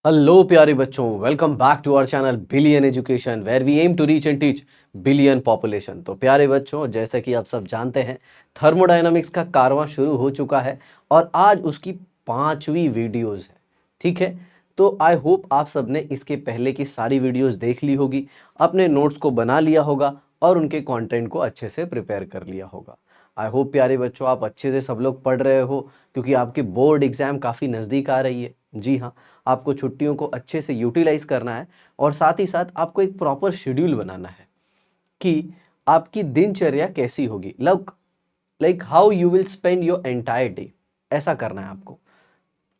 Hello प्यारे बच्चों, welcome back to our channel billion education where we aim to reach and teach billion population. तो प्यारे बच्चों, जैसे कि आप सब जानते हैं, थर्मोडायनामिक्स का कारवां शुरू हो चुका है और आज उसकी 5वीं वीडियोस है। ठीक है, तो आई होप आप सब ने इसके पहले की सारी वीडियोस देख ली होगी, अपने नोट्स को बना लिया होगा और उनके कंटेंट को अच्छे से प्रिपेयर कर लिया होगा। आई होप प्यारे बच्चों आप अच्छे से सब लोग पढ़ रहे हो, क्योंकि आपकी बोर्ड एग्जाम काफ़ी नज़दीक आ रही है। जी हाँ, आपको छुट्टियों को अच्छे से यूटिलाइज करना है और साथ ही साथ आपको एक प्रॉपर शेड्यूल बनाना है कि आपकी दिनचर्या कैसी होगी, like how you will spend your entire day. ऐसा करना है आपको,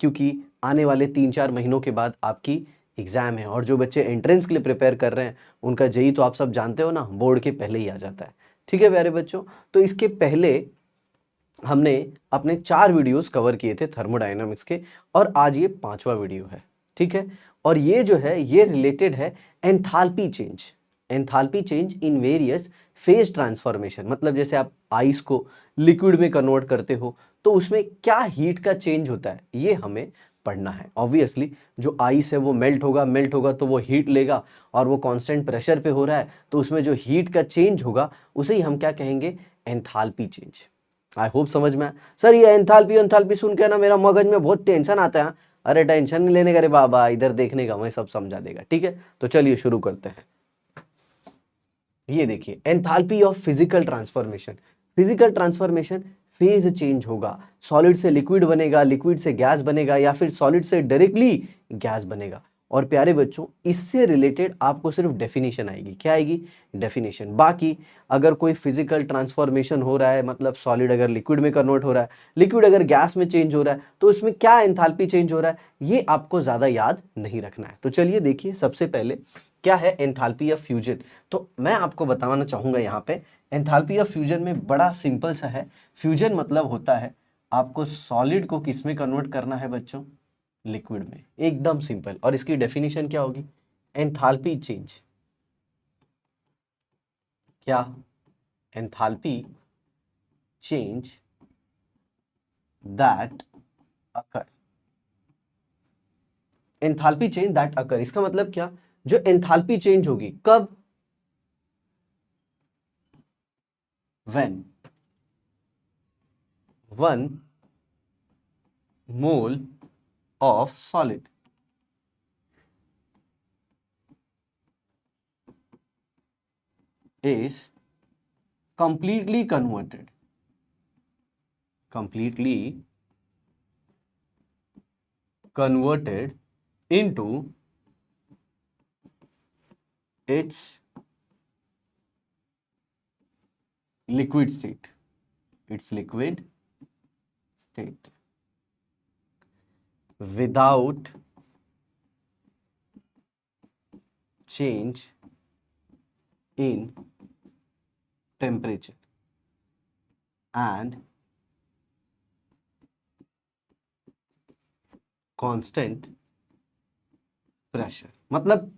क्योंकि आने वाले 3-4 महीनों के बाद आपकी एग्जाम है और जो बच्चे एंट्रेंस के लिए प्रिपेयर कर रहे हैं उनका जेई तो आप सब जानते हो ना, बोर्ड के पहले ही आ जाता है। ठीक है प्यारे बच्चों, तो इसके पहले हमने अपने 4 वीडियोस कवर किए थे थर्मोडायनामिक्स के और आज ये 5वां वीडियो है। ठीक है, और ये जो है ये रिलेटेड है enthalpy change. Enthalpy change in various phase transformation, मतलब जैसे आप आइस को लिक्विड में कन्वर्ट करते हो तो उसमें क्या हीट का चेंज होता है, ये हमें पढ़ना है। ऑब्वियसली जो आइस है वो मेल्ट होगा तो वो हीट लेगा और वो कांस्टेंट प्रेशर पे हो रहा है, तो उसमें जो हीट का चेंज होगा उसे ही हम क्या कहेंगे, एंथैल्पी चेंज। आई होप समझ में आया। सर ये एंथैल्पी एंथैल्पी सुन के ना मेरा मगज में बहुत टेंशन आता है। अरे टेंशन नहीं लेने का रे बाबा, इधर देखने का, मैं सब समझा देगा। ठीक है, तो चलिए शुरू करते हैं। ये देखिए, enthalpy of physical transformation. Physical transformation, phase change होगा, सॉलिड से लिक्विड बनेगा, लिक्विड से गैस बनेगा या फिर सॉलिड से डायरेक्टली गैस बनेगा। और प्यारे बच्चों, इससे रिलेटेड आपको सिर्फ डेफिनेशन आएगी। क्या आएगी? डेफिनेशन। बाकी अगर कोई फिजिकल ट्रांसफॉर्मेशन हो रहा है, मतलब सॉलिड अगर लिक्विड में कन्वर्ट हो रहा है, लिक्विड अगर गैस में चेंज हो रहा है, तो इसमें क्या एंथैल्पी चेंज हो रहा है, ये आपको ज्यादा याद नहीं रखना है। तो चलिए देखिए, सबसे पहले क्या है एंथैल्पी ऑफ फ्यूजन। तो मैं आपको बताना चाहूंगा यहाँ पे, एंथैल्पी ऑफ फ्यूजन में बड़ा सिंपल सा है। फ्यूजन मतलब होता है आपको सॉलिड को किस में कन्वर्ट करना है बच्चों, लिक्विड में। एकदम सिंपल। और इसकी डेफिनेशन क्या होगी? Enthalpy change. क्या? Enthalpy change that occur. Enthalpy change that occur, इसका मतलब क्या? जो एंथैल्पी चेंज होगी कब? When 1 mole of solid is completely converted into its liquid state, without change in temperature and constant pressure. मतलब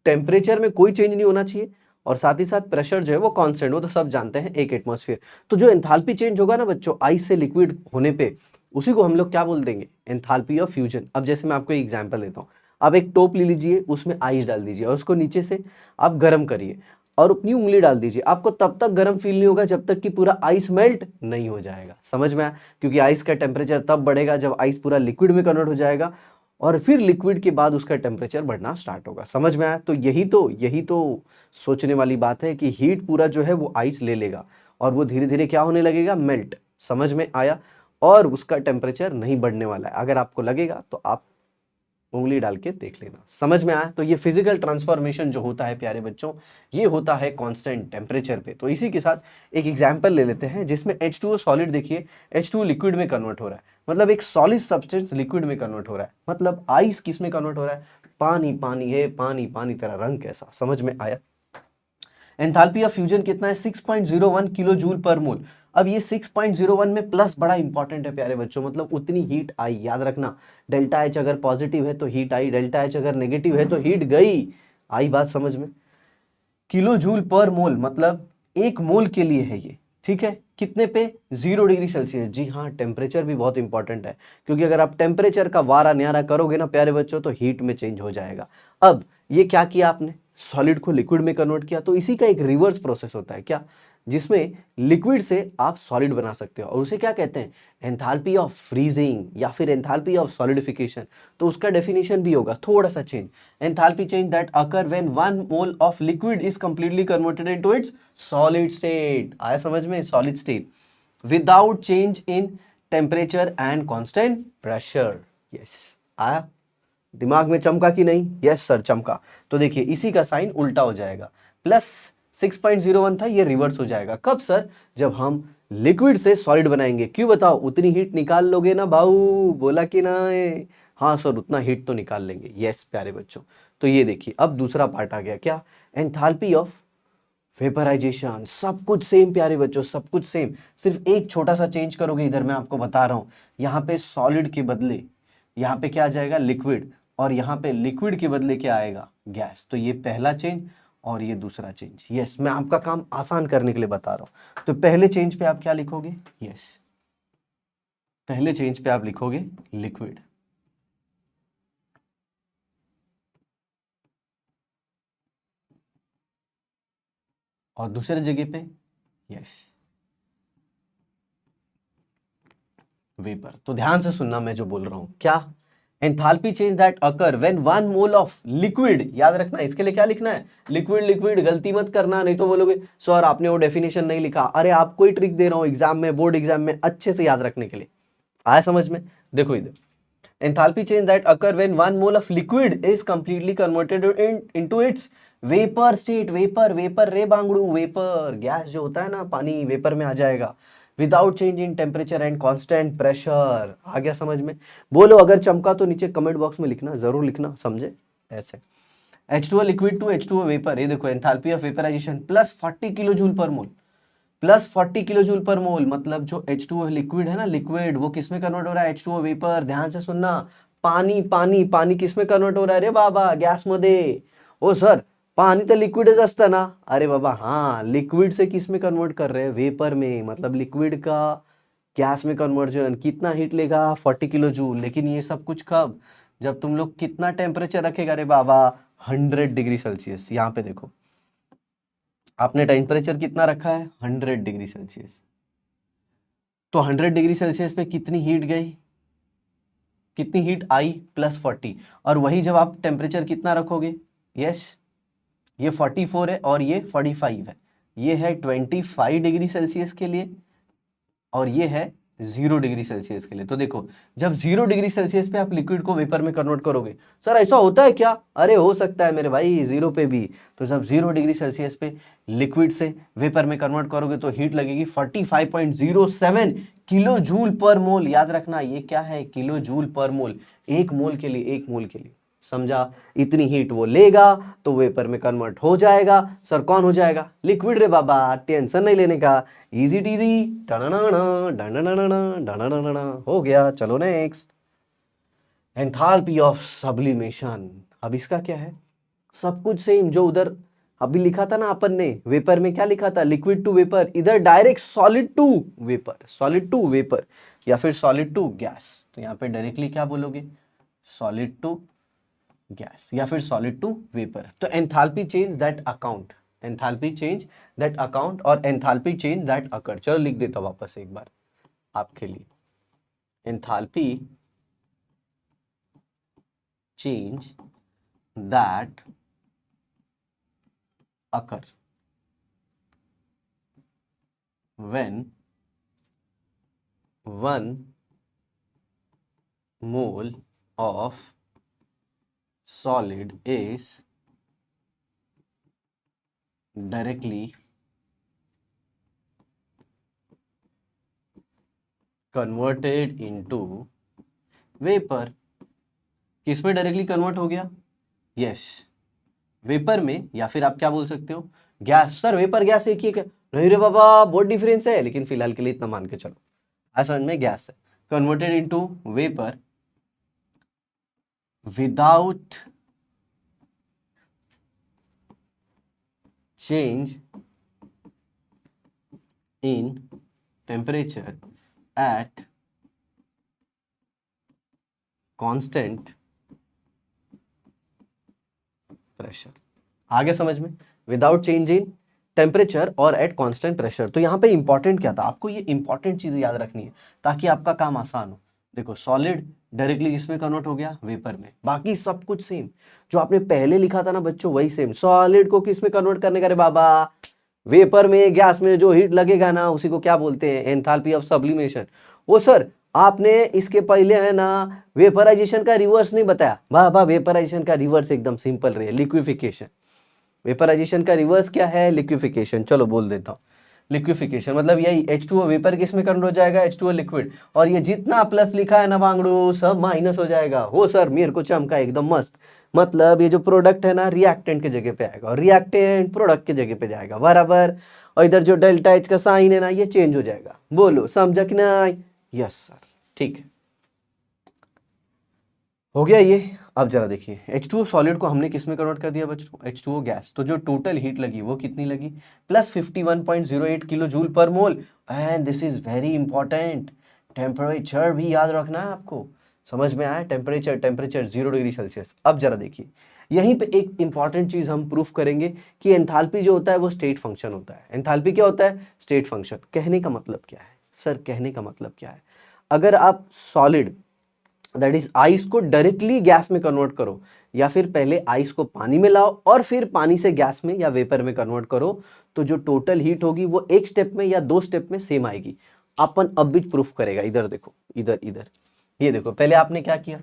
टेम्परेचर में कोई चेंज नहीं होना चाहिए और साथ ही साथ प्रेशर जो है वो कांस्टेंट, वो तो सब जानते हैं, 1 एटमॉस्फेयर। तो जो एंथैल्पी चेंज होगा ना बच्चों, आइस से लिक्विड होने पे, उसी को हम लोग क्या बोल देंगे? Enthalpy of fusion. अब जैसे मैं आपको एक एग्जांपल देता हूँ। आप एक टोप ले लीजिए, उसमें आइस डाल दीजिए और उसको नीचे से आप गर्म करिए और अपनी उंगली डाल दीजिए। आपको तब तक गर्म फील नहीं होगा जब तक कि पूरा आइस मेल्ट नहीं हो जाएगा। समझ में आया? क्योंकि आइस का टेम्परेचर तब बढ़ेगा जब आइस पूरा लिक्विड में कन्वर्ट हो जाएगा और फिर लिक्विड के बाद उसका टेम्परेचर बढ़ना स्टार्ट होगा। समझ में आया? तो यही तो सोचने वाली बात है कि हीट पूरा जो है वो आइस ले लेगा और वो धीरे धीरे क्या होने लगेगा? मेल्ट। समझ में आया? और उसका टेम्परेचर नहीं बढ़ने वाला है। अगर आपको लगेगा तो आप उंगली डाल के देख लेना। समझ में आया? तो ये फिजिकल ट्रांसफॉर्मेशन जो होता है प्यारे बच्चों, ये होता है कांस्टेंट टेम्परेचर पे। तो इसी के साथ एक एग्जांपल ले लेते हैं जिसमें H2O सॉलिड, देखिए H2O लिक्विड में कन्वर्ट हो रहा है, मतलब एक सॉलिड सब्सटेंस लिक्विड में कन्वर्ट हो रहा है। मतलब आइस किस में कन्वर्ट हो रहा है? पानी पानी है, पानी पानी, तेरा रंग कैसा। समझ में आया? एंथैल्पी ऑफ फ्यूजन कितना है? 6.01 किलो जूल पर मोल। अब ये 6.01 में प्लस बड़ा इंपॉर्टेंट है प्यारे बच्चों, मतलब उतनी हीट आई। याद रखना, डेल्टा एच अगर पॉजिटिव है तो हीट आई, डेल्टा एच अगर नेगेटिव है तो हीट गई। आई बात समझ में? किलो जूल पर मोल मतलब 1 मोल के लिए है ये। ठीक है, कितने पे? 0 डिग्री सेल्सियस। जी हाँ, टेम्परेचर भी बहुत इंपॉर्टेंट है, क्योंकि अगर आप टेम्परेचर का वारा न्यारा करोगे ना प्यारे बच्चों, तो हीट में चेंज हो जाएगा। अब ये क्या किया आपने, सॉलिड को लिक्विड में कन्वर्ट किया, तो इसी का एक रिवर्स प्रोसेस होता है क्या, जिसमें लिक्विड से आप सॉलिड बना सकते हो, और उसे क्या कहते हैं, एंथैल्पी ऑफ फ्रीजिंग या फिर एंथैल्पी ऑफ सॉलिडिफिकेशन। तो उसका डेफिनेशन भी होगा थोड़ा सा change, enthalpy change that occur when 1 mole of liquid is completely converted into its solid state. आया समझ में, solid state without change in temperature and constant pressure. Yes, आया दिमाग में, चमका कि नहीं? यस सर, चमका। तो देखिए इसी का साइन उल्टा हो जाएगा, प्लस 6.01 था, ये रिवर्स हो जाएगा। कब सर? जब हम लिक्विड से सॉलिड बनाएंगे। क्यों बताओ? उतनी हीट निकाल लोगे ना भाऊ, बोला कि ना? हाँ सर, उतना हीट तो निकाल लेंगे। यस प्यारे बच्चों, तो ये देखिए अब दूसरा पार्ट आ गया, क्या? Enthalpy of vaporisation. सब कुछ सेम प्यारे बच्चों, सब कुछ सेम, सिर्फ एक छोटा सा चेंज करोगे इधर, मैं आपको बता रहा हूं। यहाँ पे सॉलिड के बदले यहाँ पे क्या आ जाएगा, लिक्विड, और यहाँ पे लिक्विड के बदले क्या आएगा, गैस। तो ये पहला चेंज और ये दूसरा चेंज। यस, मैं आपका काम आसान करने के लिए बता रहा हूं। तो पहले चेंज पे आप क्या लिखोगे? यस, पहले चेंज पे आप लिखोगे लिक्विड, और दूसरे जगह पे यस वेपर। तो ध्यान से सुनना मैं जो बोल रहा हूं, क्या? Enthalpy change that occur when 1 mole of liquid, याद रखना इसके लिए क्या लिखना है, लिक्विड लिक्विड, गलती मत करना, नहीं तो बोलोगे सर आपने वो डेफिनेशन नहीं लिखा। अरे आपको ही ट्रिक दे रहा हूं एग्जाम में, बोर्ड एग्जाम में अच्छे से याद रखने के लिए। आया समझ में? देखो इधर, enthalpy change that occur when 1 mole of liquid is completely converted into its vapor state। Vapour, vapour रे बांगड़ू, वेपर, गैस जो होता है ना, पानी वेपर में आ जाएगा, without change in temperature and constant pressure. आ गया समझ में? बोलो अगर चमका तो नीचे कमेंट बॉक्स में लिखना, जरूर लिखना, समझे? ऐसे H2O liquid to H2O vapour, ये देखो enthalpy of vaporisation plus 40 kilo joule per mole, plus 40 kilo joule per मोल, मतलब जो H2O लिक्विड है ना, लिक्विड, वो किस में कन्वर्ट हो रहा है, H2O वेपर। ध्यान से सुनना, पानी पानी पानी किस में कन्वर्ट हो रहा है रे बाबा, गॅस मध्ये। ओ सर, पानी तर लिक्विडच असतं ना? अरे बाबा हाँ, लिक्विड से किस में कन्वर्ट कर रहे हैं, वेपर में, मतलब लिक्विड का गैस में कन्वर्जन। कितना हीट लेगा, 40 किलो जूल। लेकिन ये सब कुछ कब, जब तुम लोग कितना टेम्परेचर रखेगा रे बाबा, 100 डिग्री सेल्सियस। यहाँ पे देखो आपने टेम्परेचर कितना रखा है, 100 डिग्री सेल्सियस। तो 100 डिग्री सेल्सियस पे कितनी हीट गई, कितनी हीट आई, +40। और वही जब आप टेम्परेचर कितना रखोगे, यस, ये 44 है और ये 45 है, ये है 25 डिग्री सेल्सियस के लिए, और ये है 0 डिग्री सेल्सियस के लिए। तो देखो जब 0 डिग्री सेल्सियस पे आप लिक्विड को वेपर में कन्वर्ट करोगे, सर ऐसा होता है क्या? अरे हो सकता है मेरे भाई, जीरो पे भी। तो जब 0 डिग्री सेल्सियस पे लिक्विड से वेपर में कन्वर्ट करोगे तो हीट लगेगी 45.07 किलो जूल पर मोल। याद रखना ये क्या है, किलो जूल पर मोल, एक मोल के लिए, एक मोल के लिए, समझा? इतनी हीट वो लेगा तो वेपर में कन्वर्ट हो जाएगा। सर कौन हो जाएगा, लिक्विड रे बाबा, टेंशन नहीं लेने का, इजी टीजी, हो गया। चलो नेक्स्ट, एंथैल्पी ऑफ सब्लिमेशन। अब इसका क्या है, सब कुछ सेम जो उधर अभी लिखा था ना अपन ने, वेपर में क्या लिखा था, लिक्विड टू वेपर, इधर direct solid to vapour, solid to vapour, या फिर सॉलिड टू गैस। तो यहाँ पे डायरेक्टली क्या बोलोगे, सॉलिड टू गैस या फिर सॉलिड टू वेपर। तो enthalpy change that account, enthalpy change that account और एंथैल्पी चेंज दैट अकर। चलो लिख देता हूं वापस एक बार आपके लिए, enthalpy change that occur when 1 mole of solid is directly converted into vapor। किस में डायरेक्टली कन्वर्ट हो गया, यस, वेपर में, या फिर आप क्या बोल सकते हो, गैस। सर वेपर गैस एक ही है क्या? नहीं रे बाबा, बहुत डिफरेंस है, लेकिन फिलहाल के लिए इतना मान के चलो, समझ में, गैस है, converted into vapour without change in temperature at constant pressure. आगे समझ में, विदाउट चेंज इन टेम्परेचर और एट कांस्टेंट प्रेशर। तो यहाँ पे इंपॉर्टेंट क्या था, आपको ये इंपॉर्टेंट चीज याद रखनी है ताकि आपका काम आसान हो। देखो सॉलिड डायरेक्टली इसमें कन्वर्ट हो गया, वेपर में, बाकी सब कुछ सेम जो आपने पहले लिखा था ना बच्चों, वही सेम। सॉलिड को किस में कन्वर्ट करने का रे बाबा, वेपर में, गैस में जो हीट लगेगा ना उसी को क्या बोलते हैं, एंथैल्पी ऑफ सब्लिमेशन। वो सर आपने इसके पहले है ना वेपराइजेशन का रिवर्स नहीं बताया। वाह वाह, वेपराइजेशन का रिवर्स एकदम सिंपल रहे, लिक्विफिकेशन। वेपराइजेशन का रिवर्स क्या है, लिक्विफिकेशन। चलो बोल देता हूँ, लिक्विफिकेशन मतलब यही H2O वेपर किस में कन्वर्ट हो जाएगा, H2O लिक्विड। और ये जितना प्लस लिखा है ना वांगड़ू सब माइनस हो जाएगा। हो सर मेरे को चमका एकदम मस्त। मतलब ये जो प्रोडक्ट है ना रिएक्टेंट के जगह पे आएगा और रिएक्टेंट प्रोडक्ट के जगह पे जाएगा, बराबर। और इधर जो डेल्टा H का साइन है ना ये चेंज हो जाएगा। बोलो समझा कि नहीं? यस सर, ठीक है, हो गया ये। अब जरा देखिए H2O सॉलिड को हमने किस में कन्वर्ट कर दिया बच्चों, H2O गैस। तो जो टोटल हीट लगी वो कितनी लगी, plus 51.08 kilo joule per mole. And this is very important, temperature भी याद रखना है आपको। समझ में आया, टेम्परेचर, टेम्परेचर 0 डिग्री सेल्सियस। अब जरा देखिए यहीं पे एक इंपॉर्टेंट चीज हम प्रूफ करेंगे कि एंथैल्पी जो होता है वो स्टेट फंक्शन होता है। एंथैल्पी क्या होता है, स्टेट फंक्शन। कहने का मतलब क्या है सर, कहने का मतलब क्या है, अगर आप सॉलिड दैट इज आइस को डायरेक्टली गैस में कन्वर्ट करो, या फिर पहले आइस को पानी में लाओ और फिर पानी से गैस में या वेपर में कन्वर्ट करो, तो जो टोटल हीट होगी वो एक स्टेप में या दो स्टेप में सेम आएगी। अपन अब भी प्रूफ करेगा। इधर देखो, इधर इधर ये देखो, पहले आपने क्या किया,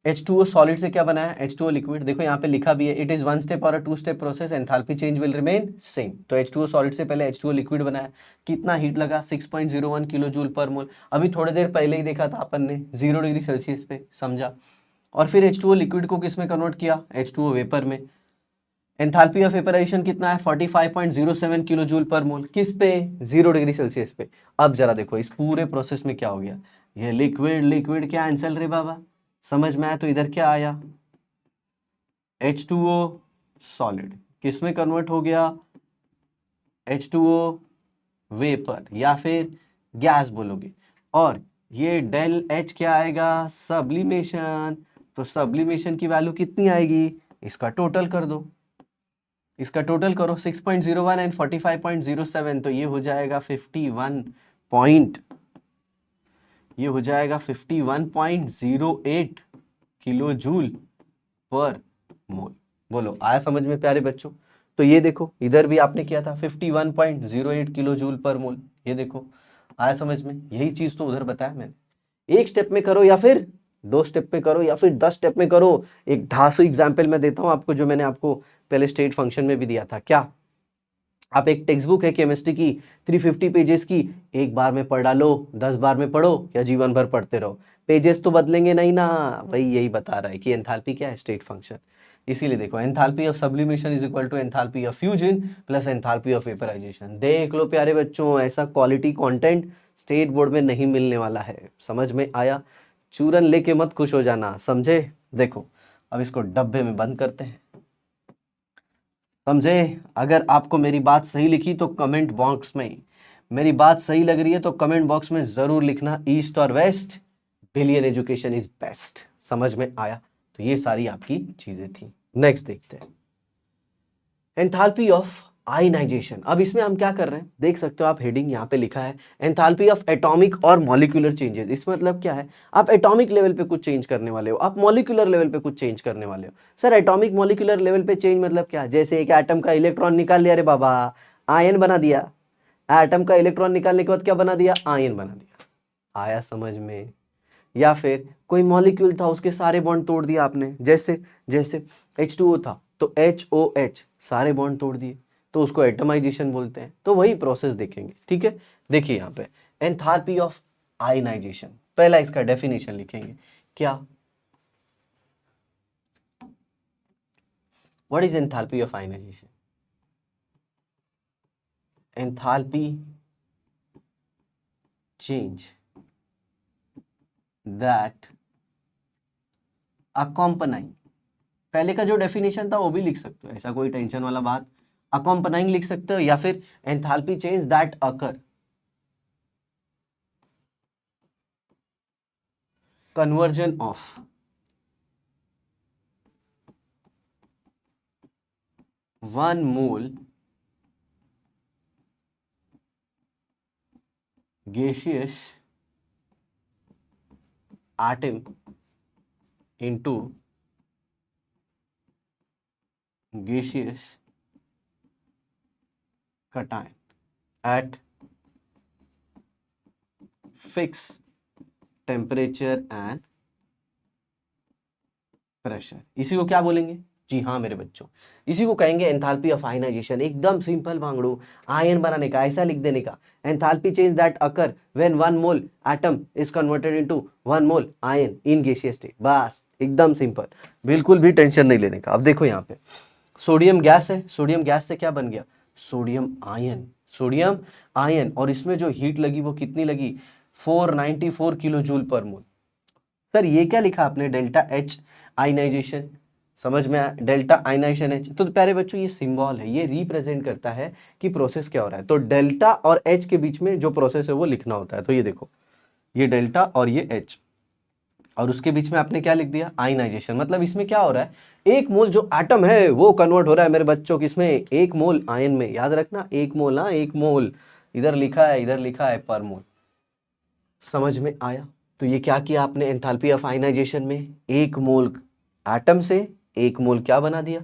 H2O सॉलिड से क्या बनाया, H2O लिक्विड। देखो यहाँ पे लिखा भी है, इट इज वन स्टेप और a two step process, enthalpy change will remain same. तो H2O सॉलिड से पहले H2O लिक्विड बनाया, कितना हीट लगा, 6.01 किलो जूल पर मोल। अभी थोड़ी देर पहले ही देखा था अपन ने 0 डिग्री सेल्सियस पे, समझा। और फिर H2O लिक्विड को किस में कन्वर्ट किया, H2O वेपर में। एंथैल्पी ऑफ वेपराइजेशन कितना है, 45.07 किलो जूल पर मोल, किस पे, 0 डिग्री सेल्सियस पे। अब जरा देखो इस पूरे प्रोसेस में क्या हो गया, ये लिक्विड लिक्विड क्या आंसर रे बाबा, समझ में आया। तो इधर क्या आया, H2O सॉलिड किस में कन्वर्ट हो गया, H2O वेपर या फिर गैस बोलोगे। और ये डेल H क्या आएगा, सब्लिमेशन। तो सब्लिमेशन की वैल्यू कितनी आएगी, इसका टोटल कर दो, इसका टोटल करो, 6.01 एंड 45.07, तो ये हो जाएगा 51 पॉइंट, ये हो जाएगा 51.08 किलो जूल पर मोल। बोलो आया समझ में प्यारे बच्चों। तो ये देखो इधर भी आपने किया था 51.08 किलो जूल पर मोल, ये देखो आया समझ में। यही चीज तो उधर बताया मैंने, एक स्टेप में करो या फिर दो स्टेप में करो या फिर 10 स्टेप में करो। एक धांसू एग्जाम्पल मैं देता हूं आपको, जो मैंने आपको पहले स्टेट फंक्शन में भी दिया था। क्या, आप एक टेक्स्ट बुक है केमिस्ट्री की 350 पेजेस की, एक बार में पढ़ डालो, 10 बार में पढ़ो या जीवन भर पढ़ते रहो, पेजेस तो बदलेंगे नहीं ना। वही यही बता रहा है कि एंथैल्पी क्या है, स्टेट फंक्शन। इसीलिए देखो enthalpy of sublimation is equal to enthalpy of fusion plus enthalpy of vaporisation. देख लो प्यारे बच्चों, ऐसा क्वालिटी कंटेंट स्टेट बोर्ड में नहीं मिलने वाला है। समझ में आया, चूरन लेके मत खुश हो जाना, समझे। देखो अब इसको डब्बे में बंद करते हैं, समझे। अगर आपको मेरी बात सही लिखी तो कमेंट बॉक्स में, मेरी बात सही लग रही है तो कमेंट बॉक्स में जरूर लिखना ईस्ट और west, billion education is best. समझ में आया, तो ये सारी आपकी चीजें थी। नेक्स्ट देखते हैं, एंथैल्पी ऑफ आयनाइजेशन। अब इसमें हम क्या कर रहे हैं, देख सकते हो आप, हेडिंग यहाँ पे लिखा है एंथैल्पी ऑफ एटॉमिक और मॉलिक्यूलर चेंजेस। इस मतलब क्या है, आप एटॉमिक लेवल पे कुछ चेंज करने वाले हो, आप मॉलिक्यूलर लेवल पे कुछ चेंज करने वाले हो। सर एटॉमिक मॉलिक्यूलर लेवल पे चेंज मतलब क्या, जैसे एक एटम का इलेक्ट्रॉन निकाल लिया रे बाबा, आयन बना दिया। एटम का इलेक्ट्रॉन निकालने के बाद क्या बना दिया, आयन बना दिया। आया समझ में। या फिर कोई मॉलिक्यूल था, उसके सारे बॉन्ड तोड़ दिया आपने, जैसे जैसे H2O था तो HOH, सारे बॉन्ड तोड़ दिए, तो उसको एटमाइजेशन बोलते हैं। तो वही प्रोसेस देखेंगे, ठीक है। देखिए यहाँ पे एंथैल्पी ऑफ आयनाइजेशन, पहला इसका डेफिनेशन लिखेंगे। क्या, what is enthalpy of ionisation, enthalpy change that accompany, पहले का जो डेफिनेशन था वो भी लिख सकते हो, ऐसा कोई टेंशन वाला बात अकॉम्पनाइंग लिख सकते हो या फिर enthalpy change that occur conversion of 1 mole gaseous atom into gaseous cation at fixed temperature and pressure. इसी को क्या बोलेंगे? जी हाँ मेरे बच्चों, इसी को कहेंगे एंथैल्पी ऑफ आयनाइजेशन। एकदम सिंपल भांगड़ू, आयन बनाने का, ऐसा लिख देने का, enthalpy change that occur when 1 mole atom is converted into 1 mole ion in gaseous state. बस एकदम सिंपल, बिल्कुल भी टेंशन नहीं लेने का। अब देखो यहाँ पे सोडियम गैस है, सोडियम गैस से क्या बन गया? Sodium ion, sodium ion. और इसमें जो हीट लगी वो कितनी लगी? 494 किलो जूल पर मोल। सर ये क्या लिखा आपने? डेल्टा एच आयनाइजेशन, समझ में आया? Delta ionisation H. तो प्यारे बच्चों ये सिंबल है, ये रिप्रेजेंट करता है कि प्रोसेस क्या हो रहा है। तो डेल्टा और एच के बीच में जो प्रोसेस है वो लिखना होता है। तो ये देखो, ये डेल्टा और ये एच, और उसके बीच में आपने क्या लिख दिया? आयनाइजेशन। मतलब इसमें क्या हो रहा है? 1 मोल जो एटम है वो कन्वर्ट हो रहा है मेरे बच्चों किसमें? 1 मोल आयन में। याद रखना 1 मोल, हाँ 1 मोल, इधर लिखा है, इधर लिखा है पर मोल। समझ में आया? तो ये क्या किया आपने एंथैल्पी ऑफ आयनाइजेशन में? 1 मोल एटम से 1 मोल क्या बना दिया?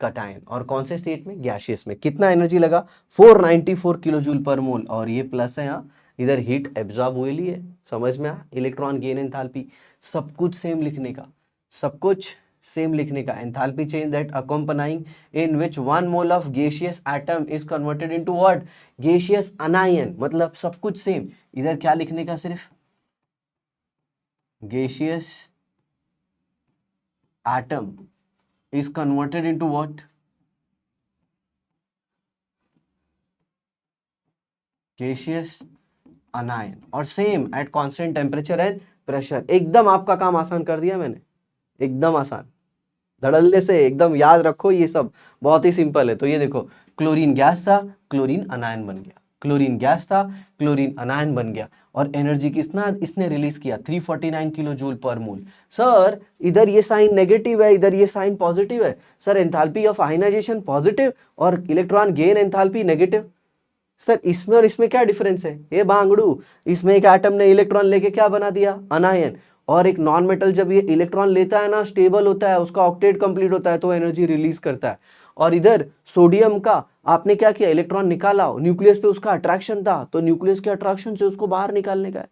कटायन। और कौन से स्टेट में? गैसियस में। कितना एनर्जी लगा? 494 किलो जूल पर मोल। और ये प्लस है यहाँ, इधर हीट एब्जॉर्ब हुई ली है। समझ में आया? इलेक्ट्रॉन गेन एंथैल्पी, सब कुछ सेम लिखने का, सब कुछ सेम लिखने का। Enthalpy change that accompanying in which 1 mole of gaseous atom is converted into what? Gaseous anion. मतलब सब कुछ सेम। इधर क्या लिखने का? सिर्फ gaseous atom is converted into what? Gaseous anion। और same at constant temperature and pressure. एकदम आपका काम आसान कर दिया मैंने, एकदम आसान, धड़ल्ले से एकदम याद रखो। ये सब बहुत ही सिंपल है। तो ये देखो, क्लोरीन गैस था, क्लोरीन अनायन बन गया, क्लोरीन गैस था, क्लोरीन अनायन बन गया। और एनर्जी कितना इसने रिलीज किया? 349 किलो जूल पर मोल। सर इधर ये साइन नेगेटिव है, इधर ये साइन पॉजिटिव है। Sir enthalpy of ionization positive और electron gain enthalpy negative. Sir इसमें और इसमें क्या डिफरेंस है? ये बांगड़ू, इसमें एक एटम ने इलेक्ट्रॉन लेके क्या बना दिया? अनायन। और एक नॉन मेटल जब ये इलेक्ट्रॉन लेता है ना, स्टेबल होता है, उसका ऑक्टेट कंप्लीट होता है तो एनर्जी रिलीज करता है। और इधर सोडियम का आपने क्या किया? इलेक्ट्रॉन निकाला, न्यूक्लियस पे उसका अट्रैक्शन था, तो न्यूक्लियस के अट्रैक्शन से उसको बाहर निकालने का है,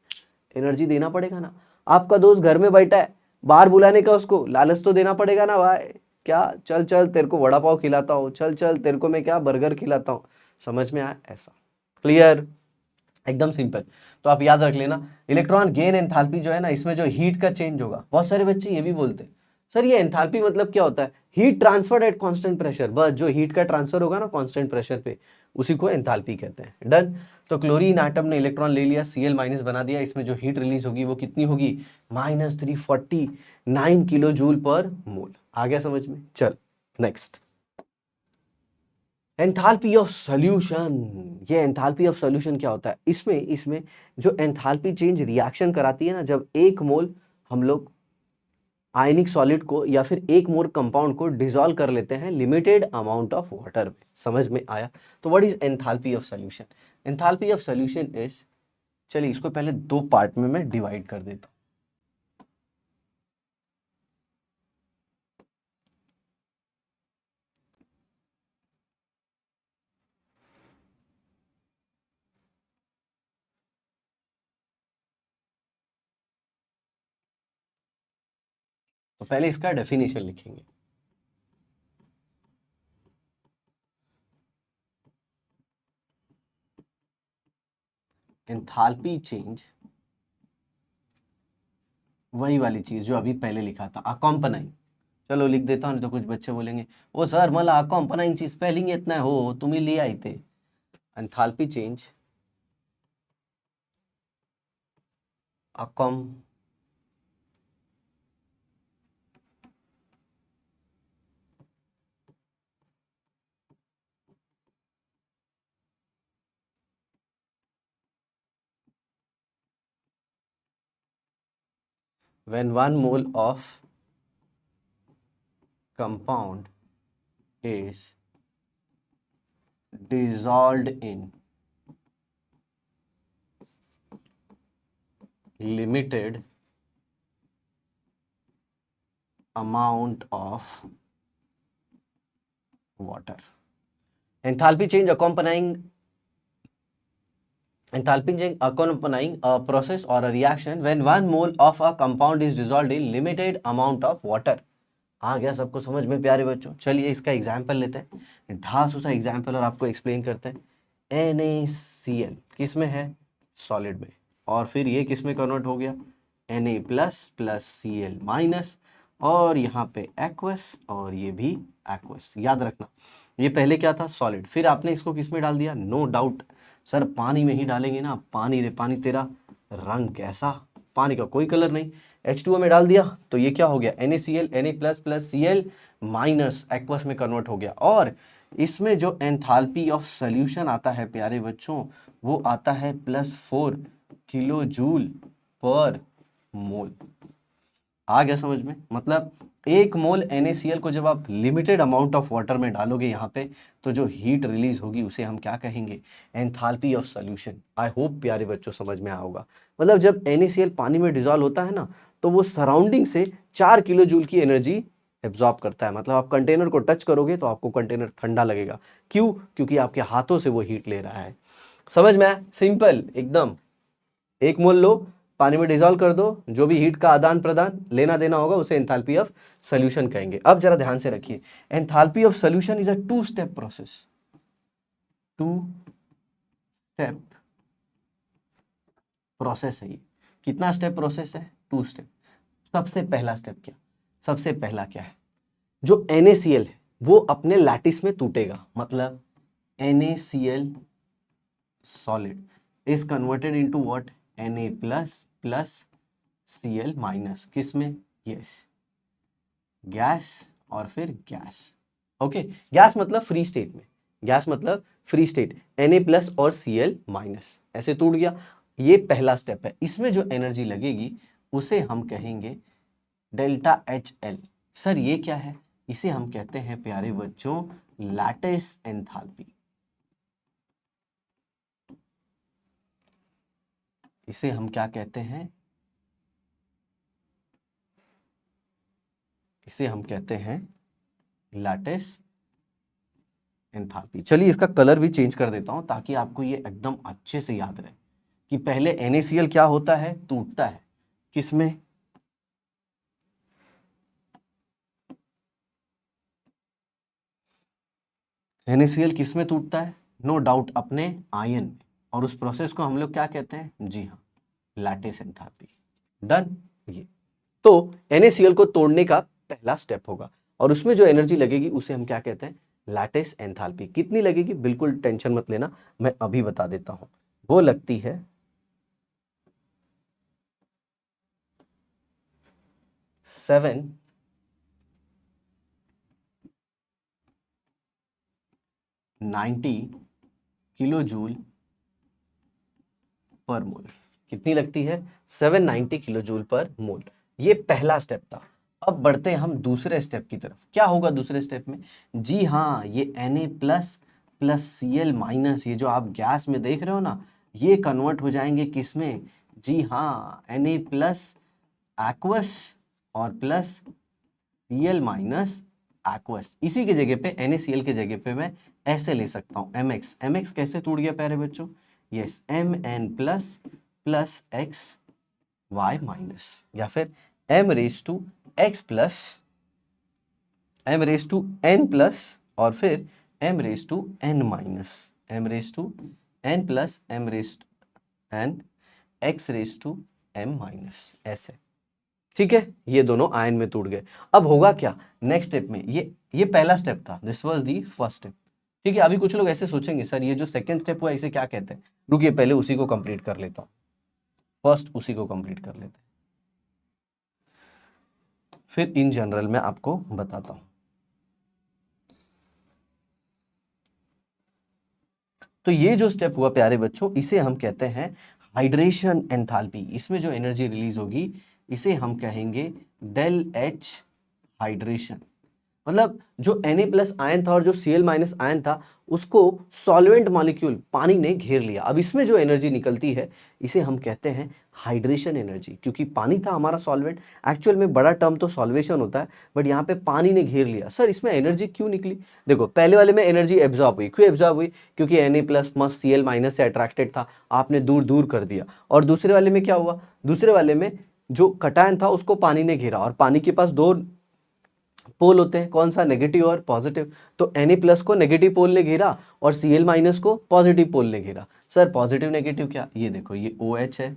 एनर्जी देना पड़ेगा ना। आपका दोस्त घर में बैठा है, बाहर बुलाने का उसको लालच तो देना पड़ेगा ना भाई। क्या, चल चल तेरे को वड़ा पाव खिलाता हूँ, चल चल तेरे को मैं क्या बर्गर खिलाता हूँ। समझ में आया? ऐसा क्लियर, एकदम सिंपल। तो आप याद रख लेना, इलेक्ट्रॉन गेन एंथैल्पी जो है ना, इसमें जो हीट का चेंज होगा। बहुत सारे बच्चे ये भी बोलते हैं सर ये एंथैल्पी मतलब क्या होता है? Heat transferred at constant pressure. बस जो हीट का ट्रांसफर होगा ना कांस्टेंट प्रेशर पे, उसी को एंथैल्पी कहते हैं। डन। तो क्लोरीन एटम ने इलेक्ट्रॉन ले लिया, Cl माइनस बना दिया, इसमें जो हीट रिलीज होगी वो कितनी होगी? -349 किलो जूल पर मोल। आ गया समझ में? चल नेक्स्ट, एंथैल्पी ऑफ सॉल्यूशन। ये एंथैल्पी ऑफ सॉल्यूशन क्या होता है? इसमें जो एंथैल्पी चेंज रिएक्शन कराती है ना, जब 1 मोल हम लोग आयनिक सॉलिड को या फिर 1 मोल कंपाउंड को डिसॉल्व कर लेते हैं लिमिटेड अमाउंट ऑफ वाटर में। समझ में आया? तो what is enthalpy of solution? Enthalpy of solution is, चलिए इसको पहले 2 पार्ट में मैं डिवाइड कर देता हूं। तो पहले इसका डेफिनेशन लिखेंगे। एंथैल्पी चेंज, वही वाली चीज जो अभी पहले लिखा था, अकॉम्पनाइंग। चलो लिख देता हूँ, नहीं तो कुछ बच्चे बोलेंगे ओ सर मला अकॉम्पनाइंग चीज स्पेलिंग येत नाही हो, तुम्ही लिहा इथे। एंथैल्पी चेंज अकॉम when 1 mole of compound is dissolved in limited amount of water. Enthalpy change accompanying a process or a reaction when 1 mole of a compound is dissolved in limited amount of water. आ गया सबको समझ में प्यारे बच्चों? चलिए इसका example लेते हैं, ढासू सा एग्जाम्पल, और आपको एक्सप्लेन करते हैं। NaCl किस में है? सॉलिड में। और फिर ये किस में कन्वर्ट हो गया? Na plus plus Cl minus, और यहाँ पे एक्वस और ये भी एक्वस। याद रखना ये पहले क्या था? सॉलिड। फिर आपने इसको किस में डाल दिया? नो डाउट सर पानी में ही डालेंगे ना। पानी रे पानी, तेरा रंग कैसा? पानी का कोई कलर नहीं। H2O में डाल दिया तो ये क्या हो गया? NaCl, Na plus plus Cl minus aqueous में कन्वर्ट हो गया। और इसमें जो एंथैल्पी ऑफ सॉल्यूशन आता है प्यारे बच्चों, वो आता है +4 किलो जूल पर मोल। आ गया समझ में? मतलब 1 मोल NaCl को जब आप लिमिटेड अमाउंट ऑफ वाटर में डालोगे यहाँ पे, तो जो हीट रिलीज होगी उसे हम क्या कहेंगे? Enthalpy of solution. I hope प्यारे बच्चों समझ में आया होगा। मतलब जब NaCl पानी में डिजॉल्व होता है ना, तो वो सराउंडिंग से 4 किलो जूल की एनर्जी एब्जॉर्ब करता है। मतलब आप कंटेनर को टच करोगे तो आपको कंटेनर ठंडा लगेगा। क्यों? क्योंकि आपके हाथों से वो हीट ले रहा है। समझ में आया? सिंपल एकदम। 1 मोल लो, पानी में डिजॉल्व कर दो, जो भी हीट का आदान प्रदान लेना देना होगा उसे एंथैल्पी ऑफ सॉल्यूशन कहेंगे। अब जरा ध्यान से रखिए, enthalpy of solution is a 2 step process. 2 step process है ये। कितना स्टेप प्रोसेस है? 2 स्टेप। सबसे पहला स्टेप क्या? सबसे पहला क्या है? जो NaCl है वो अपने लैटिस में टूटेगा। मतलब NaCl solid is converted into what? Na plus plus Cl minus. किस में? यस, गैस और फिर गैस। ओके, गैस मतलब फ्री स्टेट में। गैस मतलब फ्री स्टेट, Na प्लस और Cl माइनस, ऐसे टूट गया। ये पहला स्टेप है। इसमें जो एनर्जी लगेगी उसे हम कहेंगे डेल्टा HL। सर ये क्या है? इसे हम कहते हैं प्यारे बच्चों लैटिस एंथैल्पी। इसे हम क्या कहते हैं? इसे हम कहते हैं लैटिस एंथैल्पी। चलिए इसका कलर भी चेंज कर देता हूं ताकि आपको ये एकदम अच्छे से याद रहे कि पहले NaCl क्या होता है? टूटता है। किसमें? NaCl किस में टूटता है? नो डाउट अपने आयन में। और उस प्रोसेस को हम लोग क्या कहते हैं? जी हाँ, लैटिस एंथैल्पी। डन। ये तो NaCl को तोड़ने का पहला स्टेप होगा, और उसमें जो एनर्जी लगेगी उसे हम क्या कहते हैं? Lattice enthalpy. कितनी लगेगी? बिल्कुल टेंशन मत लेना, मैं अभी बता देता हूं। वो लगती है 790 किलो जूल पर मोल। कितनी लगती है? 790 किलो जूल पर मोल। ये पहला स्टेप था। अब बढ़ते हैं हम दूसरे स्टेप की तरफ। क्या होगा दूसरे स्टेप में? जी हाँ, ये Na plus plus Cl minus, ये जो आप गैस में देख रहे हो ना, ये कन्वर्ट हो जाएंगे किस में? जी हाँ, Na प्लस एक्वस और प्लस Cl माइनस एक्वस। इसी की जगह पे NaCl की जगह पे मैं ऐसे ले सकता हूँ Mx। Mx कैसे टूट गया प्यारे बच्चों? Yes, Mn plus plus X Y minus, या फिर m raise to x plus m raise to n plus और फिर m raise to n minus, m raise to n plus m raise to n x raise to m minus, ऐसे। ठीक है, ये दोनों ion में टूट गए। अब होगा क्या नेक्स्ट स्टेप में? ये पहला स्टेप था, this was the first step. ठीक है, अभी कुछ लोग ऐसे सोचेंगे सर ये जो सेकंड स्टेप हुआ इसे क्या कहते हैं? रुकिए पहले उसी को कंप्लीट कर लेता हूं। फर्स्ट उसी को कंप्लीट कर लेते हैं, फिर इन जनरल में आपको बताता हूं। तो ये जो स्टेप हुआ प्यारे बच्चों, इसे हम कहते हैं हाइड्रेशन एंथैल्पी। इसमें जो एनर्जी रिलीज होगी इसे हम कहेंगे डेल एच हाइड्रेशन। मतलब जो Na+ आयन था और जो Cl- आयन था उसको सॉल्वेंट मॉलिक्यूल पानी ने घेर लिया। अब इसमें जो एनर्जी निकलती है इसे हम कहते हैं हाइड्रेशन एनर्जी, क्योंकि पानी था हमारा सॉल्वेंट। एक्चुअल में बड़ा टर्म तो सॉल्वेशन होता है, बट यहाँ पे पानी ने घेर लिया। सर इसमें एनर्जी क्यों निकली? देखो पहले वाले में एनर्जी एब्जॉर्ब हुई, क्यों एब्जॉर्ब हुई? क्योंकि Na+ मस्त Cl- से अट्रैक्टेड था, आपने दूर दूर कर दिया। और दूसरे वाले में क्या हुआ? दूसरे वाले में जो कटायन था उसको पानी ने घेरा, और पानी के पास दो पोल होते हैं, कौन सा? नेगेटिव और पॉजिटिव। तो Na+ को नेगेटिव पोल ने घेरा और Cl- को पॉजिटिव पोल ने घेरा। सर पॉजिटिव नेगेटिव क्या? ये देखो ये OH है,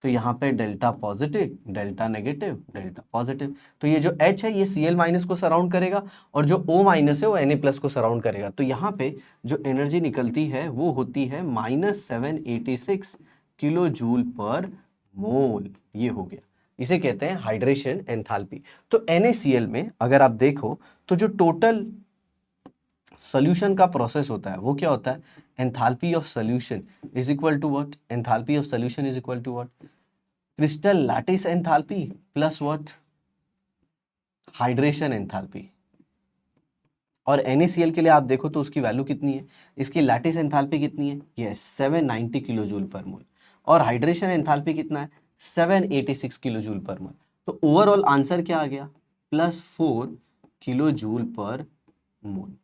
तो यहाँ पे delta positive, delta negative, delta positive. तो ये जो H है ये Cl- को सराउंड करेगा, और जो O- है वो Na+ को सराउंड करेगा। तो यहाँ पे जो एनर्जी निकलती है वो होती है -786 किलो जूल पर मोल। ये हो गया, इसे कहते हैं हाइड्रेशन एंथैल्पी। तो NaCl में अगर आप देखो तो जो टोटल सॉल्यूशन का प्रोसेस होता है वो क्या होता है? Enthalpy of solution is equal to what? Enthalpy of solution is equal to what? Crystal lattice enthalpy plus what? Hydration enthalpy. और NaCl के लिए आप देखो तो उसकी वैल्यू कितनी है? इसकी लैटिस एंथैल्पी कितनी है? ये 790 किलो जूल पर मोल। और हाइड्रेशन एंथैल्पी कितना है? 786 किलो जूल पर मोल। तो ओवरऑल आंसर क्या आ गया? +4 किलो जूल पर मोल।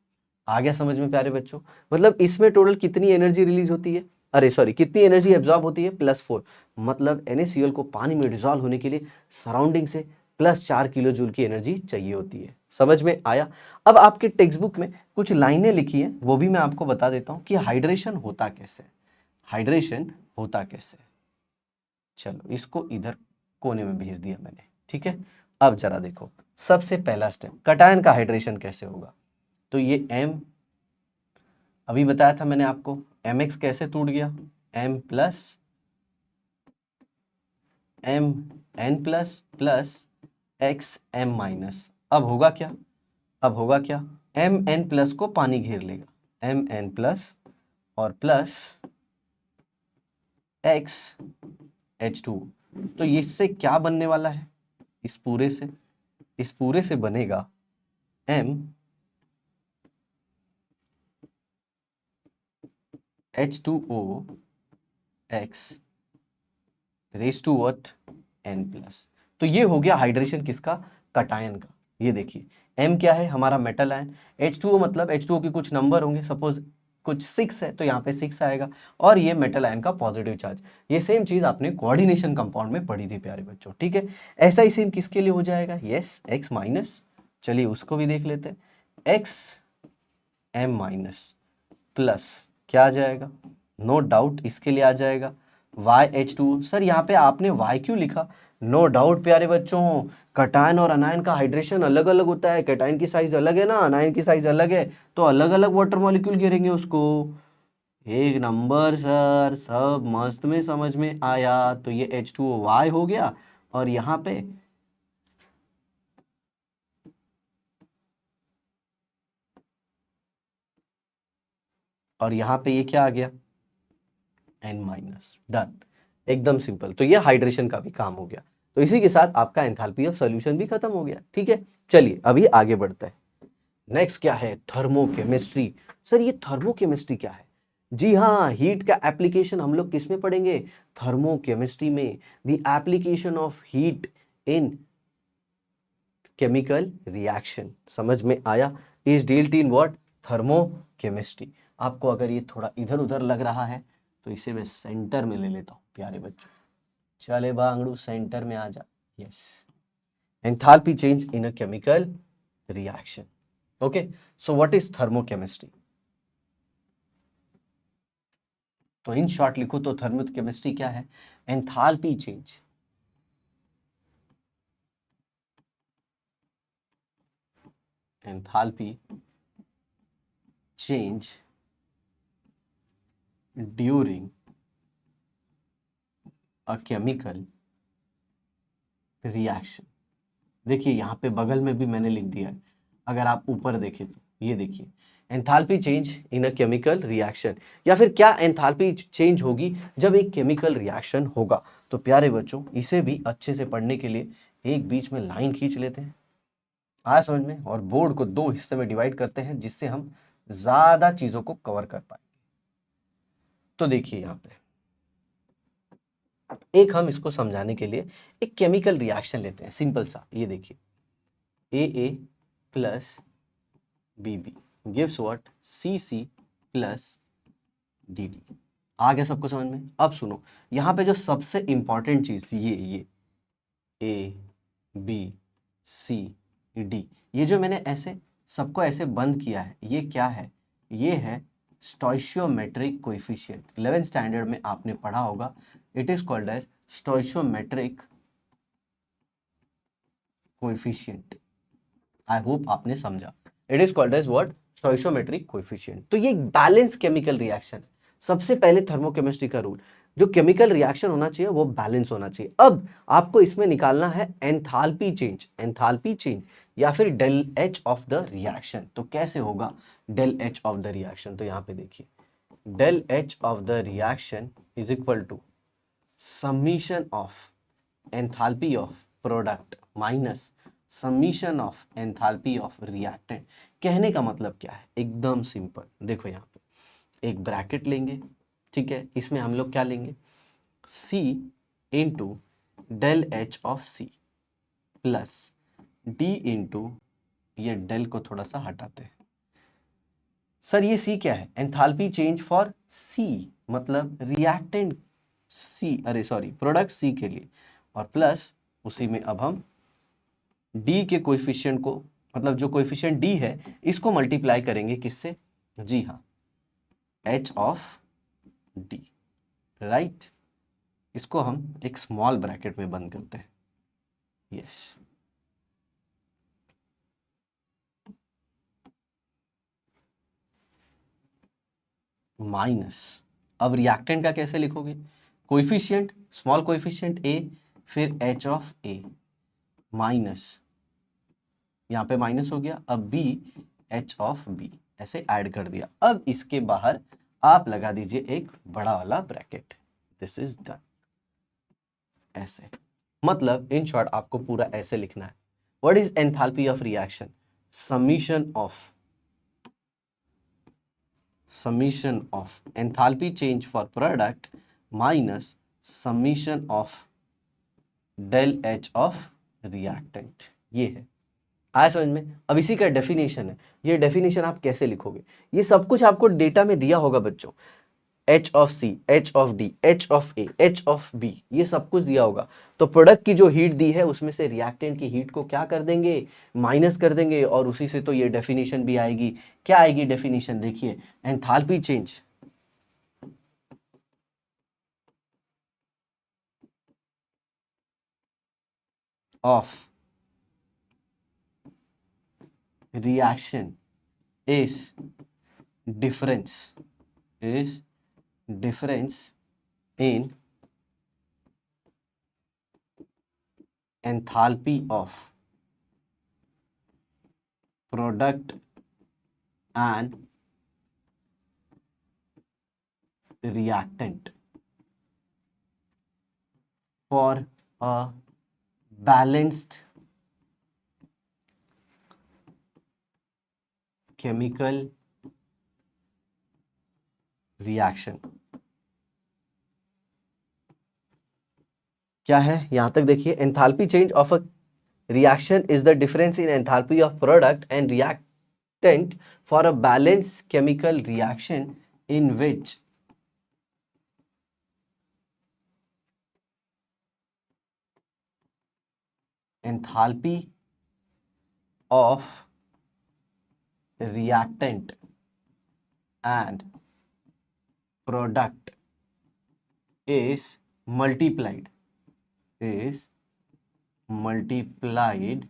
आ गया समझ में प्यारे बच्चों? मतलब इसमें टोटल कितनी एनर्जी रिलीज होती है? अरे सॉरी, कितनी एनर्जी एब्जॉर्ब होती है? +4। मतलब NaCl को पानी में डिजॉल्व होने के लिए सराउंडिंग से +4 किलो जूल की एनर्जी चाहिए होती है। समझ में आया? अब आपके टेक्स्ट बुक में कुछ लाइनें लिखी हैं, वो भी मैं आपको बता देता हूं कि हाइड्रेशन होता कैसे। हाइड्रेशन होता कैसे? चलो इसको इधर कोने में भेज दिया मैंने, ठीक है। अब जरा देखो, सबसे पहला स्टेप, कटायन का हाइड्रेशन कैसे होगा? तो ये M, अभी बताया था मैंने आपको, Mx कैसे टूट गया? M plus plus X M minus. अब होगा क्या? अब होगा क्या? Mn+ को पानी घेर लेगा, Mn+ और प्लस एक्स H2। तो इससे क्या बनने वाला है? इस पूरे से बनेगा M H2O x raise to what? N+। तो ये हो गया हाइड्रेशन किसका? कटायन का। ये देखिए M क्या है? हमारा मेटल आयन। H2O मतलब H2O के कुछ नंबर होंगे, सपोज कुछ 6 है तो यहाँ पे 6 आएगा, और ये मेटल आयन का पॉजिटिव चार्ज। ये सेम चीज आपने कोऑर्डिनेशन कंपाउंड में पढ़ी थी प्यारे बच्चों, ठीक है। ऐसा ही सेम किसके लिए हो जाएगा? Yes, X-। चलिए उसको भी देख लेते हैं। Xm- प्लस क्या आ जाएगा? नो डाउट इसके लिए आ जाएगा YH2। सर यहाँ पे आपने Y क्यों लिखा? नो डाउट प्यारे बच्चों, कटायन और अनायन का हाइड्रेशन अलग अलग होता है। कटायन की साइज अलग है ना, अनायन की साइज अलग है, तो अलग अलग वाटर मॉलिक्यूल घेरेंगे उसको। एक नंबर सर, सब मस्त में समझ में आया। तो ये H2OY हो गया, और यहाँ पे ये क्या आ गया? N-। डन, एकदम सिंपल। तो ये हाइड्रेशन का भी काम हो गया। तो इसी के साथ आपका एंथैल्पी ऑफ सॉल्यूशन भी खत्म हो गया, ठीक है। चलिए अभी आगे बढ़ते हैं। नेक्स्ट क्या है? थर्मोकेमिस्ट्री। सर ये थर्मोकेमिस्ट्री क्या है? जी हाँ, हीट का एप्लीकेशन हम लोग किस में पढ़ेंगे? थर्मोकेमिस्ट्री में। The application of heat in chemical reaction. समझ में आया? Is dealt in what? Thermochemistry. आपको अगर ये थोड़ा इधर उधर लग रहा है तो इसे मैं सेंटर में ले लेता हूँ प्यारे बच्चों। चले बांगड़ू, सेंटर में आ जा। Yes, enthalpy change in a chemical reaction. Okay, so what is thermochemistry? तो इन शॉर्ट लिखो तो थर्मोकेमिस्ट्री क्या है? Enthalpy change, enthalpy change during a chemical reaction. देखिए यहाँ पे बगल में भी मैंने लिख दिया है, अगर आप ऊपर देखें तो ये देखिए enthalpy change in a chemical reaction, या फिर क्या एंथैल्पी चेंज होगी जब एक केमिकल रिएक्शन होगा। तो प्यारे बच्चों, इसे भी अच्छे से पढ़ने के लिए एक बीच में लाइन खींच लेते हैं, आया समझ में, और बोर्ड को दो हिस्से में डिवाइड करते हैं जिससे हम ज्यादा चीजों को कवर कर पाए। तो देखिए यहाँ पे एक हम इसको समझाने के लिए एक केमिकल रिएक्शन लेते हैं, सिंपल सा। ये देखिए, A plus B gives what, C plus D. आ गया सबको समझ में? अब सुनो, यहाँ पे जो सबसे इंपॉर्टेंट चीज ये ए बी सी डी, ये जो मैंने ऐसे सबको ऐसे बंद किया है, ये क्या है? ये है स्टोइशियोमेट्रिक कोएफिशिएंट। 11th स्टैंडर्ड में आपने पढ़ा होगा, it is called as stoichiometric coefficient. I hope आपने समझा। It is called as what, stoichiometric coefficient. तो ये एक बैलेंस केमिकल रिएक्शन। सबसे पहले थर्मोकेमिस्ट्री का रूल, जो केमिकल रिएक्शन होना चाहिए वो बैलेंस होना चाहिए। अब आपको इसमें निकालना है एंथैल्पी चेंज, एंथैल्पी चेंज या फिर del H of the reaction. तो कैसे होगा del H of the reaction? तो यहाँ पे देखिए, del H of the reaction is equal to summation of enthalpy of product minus summation of enthalpy of reactant. कहने का मतलब क्या है? एकदम सिंपल। देखो यहाँ पे एक ब्रैकेट लेंगे, ठीक है, इसमें हम लोग क्या लेंगे, C into del H of C plus D into, ये डेल को थोड़ा सा हटाते हैं। सर ये C क्या है? एंथैल्पी चेंज फॉर C, मतलब रिएक्टेंट C, अरे सॉरी, प्रोडक्ट C के लिए, और प्लस उसी में अब हम D के कोएफिशिएंट को, मतलब जो कोएफिशिएंट D है, इसको मल्टीप्लाई करेंगे किससे? जी हाँ, H ऑफ D, राइट। इसको हम एक स्मॉल ब्रैकेट में बंद करते हैं, यस। माइनस, अब रिएक्टेंट का कैसे लिखोगे? कोएफिशिएंट, स्मॉल कोएफिशिएंट A, फिर H ऑफ A माइनस, यहाँ पे माइनस हो गया, अब B H ऑफ B, ऐसे ऐड कर दिया। अब इसके बाहर आप लगा दीजिए एक बड़ा वाला ब्रैकेट, दिस इज डन। ऐसे, मतलब इन शॉर्ट आपको पूरा ऐसे लिखना है, what is enthalpy of reaction, summation of enthalpy change for product minus summation of del H of reactant. ये है, आया समझ में? अब इसी का डेफिनेशन है, ये डेफिनेशन आप कैसे लिखोगे? ये सब कुछ आपको डेटा में दिया होगा बच्चों, H of C, H of D, H of A, H of B, ये सब कुछ दिया होगा। तो प्रोडक्ट की जो हीट दी है उसमें से रिएक्टेंट की हीट को क्या कर देंगे, माइनस कर देंगे, और उसी से तो ये डेफिनेशन भी आएगी। क्या आएगी डेफिनेशन? देखिए, enthalpy change of reaction is difference, is difference in enthalpy of product and reactant for a balanced chemical reaction। क्या है यहां तक? देखिए, enthalpy change of a reaction is the difference in enthalpy of product and reactant for a balanced chemical reaction in which enthalpy of reactant and product is is multiplied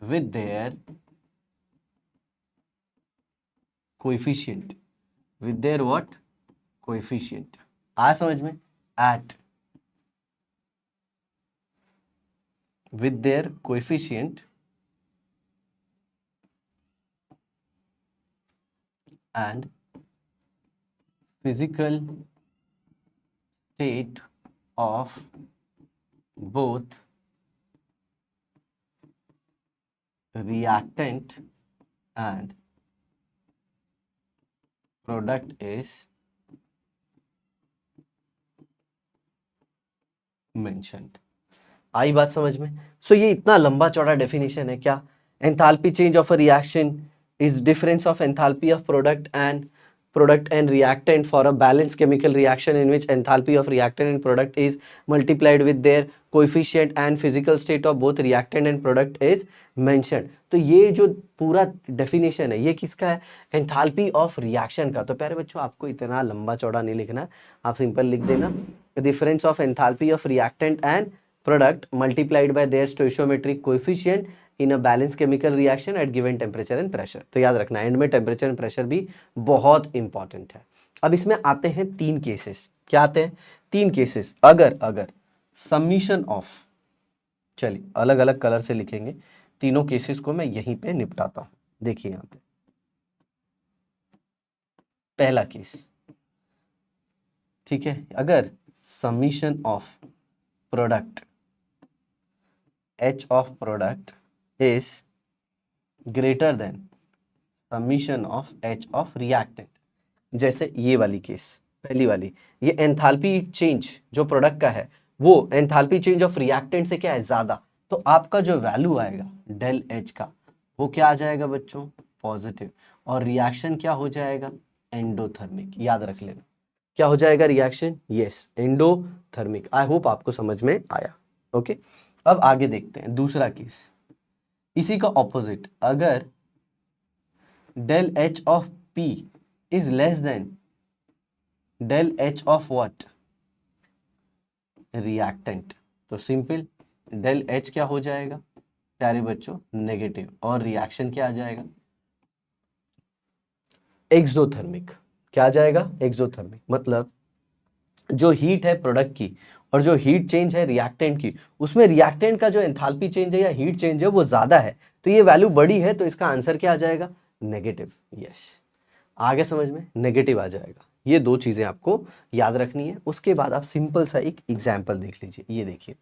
with their coefficient, with their what? Coefficient। आया समझ में? at with their coefficient and physical state of both reactant and product is mentioned। आई बात समझ में? सो ये इतना लंबा चौड़ा डेफिनेशन है क्या? Enthalpy change of a reaction is difference of enthalpy of product and reactant for a balanced chemical reaction in which enthalpy of reactant and product is multiplied with their coefficient and physical state of both reactant and product is mentioned। तो ये जो पूरा definition है ये किसका है? Enthalpy of reaction का। तो प्यारे बच्चों आपको इतना लंबा चौड़ा नहीं लिखना, आप सिंपल लिख देना difference of enthalpy of reactant and product multiplied by their stoichiometric coefficient in a balanced chemical reaction at given temperature and pressure। तो याद रखना एंड में टेम्परेचर एंड प्रेशर भी बहुत इंपॉर्टेंट है। अब इसमें आते हैं 3 केसेस। क्या आते हैं? 3 केसेस। अगर समीशन ऑफ, चलिए अलग अलग कलर से लिखेंगे, तीनों केसेस को मैं यहीं पे निपटाता हूं। देखिए यहां पे पहला केस, ठीक है, अगर summation of product H of product is greater than summation of H of reactant, जैसे ये वाली केस, पहली वाली, ये एंथैल्पी चेंज जो प्रोडक्ट का है वो एंथैल्पी चेंज ऑफ रिएक्टेंट से क्या है? ज्यादा। तो आपका जो वैल्यू आएगा डेल H का वो क्या आ जाएगा बच्चों? पॉजिटिव। और रिएक्शन क्या हो जाएगा? एंडोथर्मिक। याद रख लेना क्या हो जाएगा रिएक्शन? Yes, endothermic. आई होप आपको समझ में आया। ओके, अब आगे देखते हैं दूसरा केस, इसी का ऑपोजिट। अगर del H of P is less than del H of what? Reactant. तो सिंपल डेल एच क्या हो जाएगा प्यारे बच्चों? नेगेटिव। और रिएक्शन क्या आ जाएगा? एक्सोथर्मिक। क्या आ जाएगा? एक्सोथर्मिक। मतलब जो हीट है प्रोडक्ट की और जो हीट चेंज है रिएक्टेंट की, उसमें रिएक्टेंट का जो एंथैल्पी चेंज है या हीट चेंज है वो ज्यादा है, तो ये वैल्यू बड़ी है, तो इसका आंसर क्या आ जाएगा? नेगेटिव। यस, आगे समझ में? नेगेटिव आ जाएगा। ये 2 चीजें आपको याद रखनी है। उसके बाद आप सिंपल सा एक एग्जाम्पल देख लीजिए। ये देखिए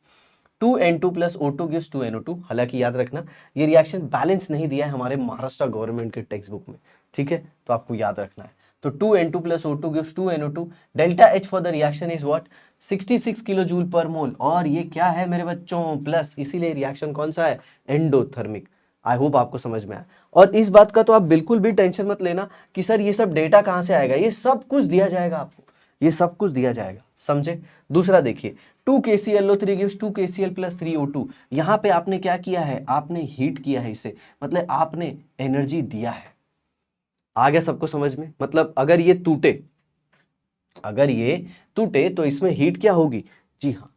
2N2 plus O2 gives 2NO2। हालांकि याद रखना ये रिएक्शन बैलेंस नहीं दिया है हमारे महाराष्ट्र गवर्नमेंट के टेक्स्ट बुक में, ठीक है, तो आपको याद रखना है। तो 2N2 plus O2 gives 2NO2। Delta H for the reaction is what? 66 kilo joule per mole. और ये क्या है मेरे बच्चों? प्लस, इसीलिए रिएक्शन कौन सा है? एंडोथर्मिक। आई होप आपको समझ में आया। और इस बात का तो आप बिल्कुल भी टेंशन मत लेना कि सर ये सब डेटा कहां से आएगा, ये सब कुछ दिया जाएगा आपको, ये सब कुछ दिया जाएगा, समझे? दूसरा देखिए 2KClO3 gives 2KCl plus 3O2। यहां पे आपने क्या किया है? आपने हीट किया है इसे, मतलब आपने एनर्जी दिया है। आ गया सबको समझ में? मतलब अगर ये टूटे तो इसमें हीट क्या होगी? जी हाँ,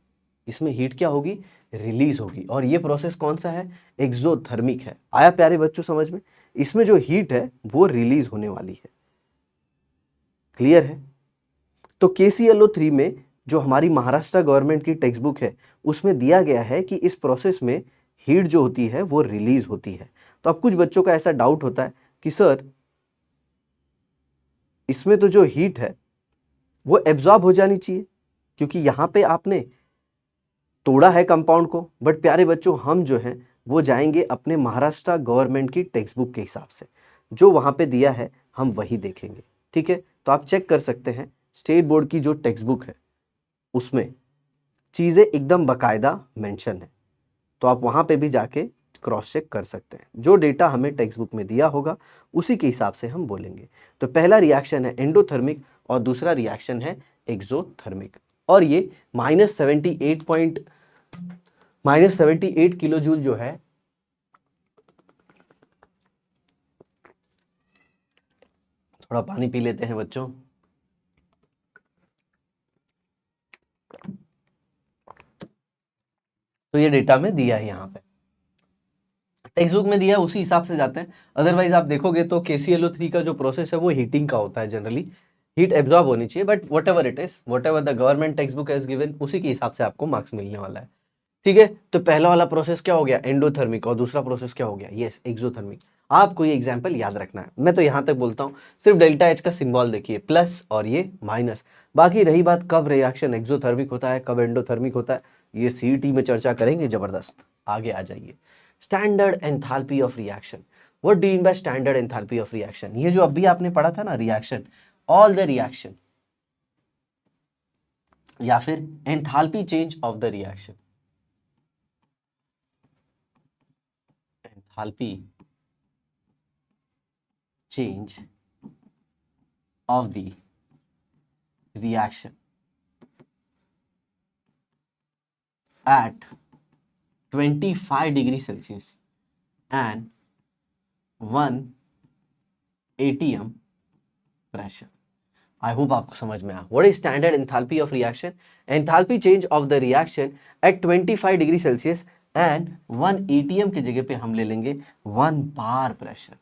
इसमें हीट क्या होगी? रिलीज होगी। और ये प्रोसेस कौन सा है? एक्सोथर्मिक है। आया प्यारे बच्चों समझ में? इसमें जो हीट है वो रिलीज होने वाली है। क्लियर है? तो KClO3 में जो हमारी महाराष्ट्र गवर्नमेंट की टेक्स्ट बुक है उसमें दिया गया है कि इस प्रोसेस में हीट जो होती है वो रिलीज होती है। तो अब कुछ बच्चों का ऐसा डाउट होता है कि सर इसमें तो जो हीट है वो एब्जॉर्ब हो जानी चाहिए, क्योंकि यहां पे आपने तोड़ा है कंपाउंड को। बट प्यारे बच्चों हम जो हैं वो जाएंगे अपने महाराष्ट्र गवर्नमेंट की टेक्स्ट बुक के हिसाब से, जो वहां पे दिया है हम वही देखेंगे, ठीक है? तो आप चेक कर सकते हैं स्टेट बोर्ड की जो टेक्स्ट बुक है उसमें चीज़ें एकदम बाकायदा मेंशन है, तो आप वहाँ पे भी जाके क्रॉस चेक कर सकते हैं। जो डेटा हमें टेक्स्ट बुक में दिया होगा उसी के हिसाब से हम बोलेंगे। तो पहला रिएक्शन है एंडोथर्मिक और दूसरा रिएक्शन है एक्सोथर्मिक। और ये -78 किलो जूल जो है, थोड़ा पानी पी लेते हैं बच्चों। तो ये डेटा में दिया है, यहाँ पे टेक्स्ट बुक में दिया है, उसी हिसाब से जाते हैं। अदरवाइज आप देखोगे तो KClO3 का जो प्रोसेस है वो हीटिंग का होता है जनरली, हीट एब्जॉर्ब होनी चाहिए। But what ever it is, what ever the government text book has given, उसी के हिसाब से आपको मार्क्स मिलने वाला है। ठीक है, तो पहला वाला प्रोसेस क्या हो गया, एंडोथर्मिक, और दूसरा प्रोसेस क्या हो गया, यस एक्सोथर्मिक। आपको ये एग्जांपल याद रखना है। मैं तो यहां तक बोलता हूं, सिर्फ डेल्टा एच का सिंबल देखिए, प्लस और ये माइनस। बाकी रही बात कब रिएक्शन एक्सोथर्मिक होता है, कब एंडोथर्मिक होता है, ये सीईटी में चर्चा करेंगे जबरदस्त। आगे आ जाइए, standard enthalpy of reaction. What do you mean by standard enthalpy of reaction? ये जो अभी आपने पढ़ा था ना, रिएक्शन, ऑल द रिएक्शन, या फिर enthalpy change of the reaction, enthalpy change of the reaction at 25 degree Celsius and 1 atm pressure. I hope आपको समझ में आया। What is standard enthalpy of reaction? Enthalpy change of the reaction at 25 degree Celsius and 1 ATM की जगह पे हम ले लेंगे 1 बार प्रेशर।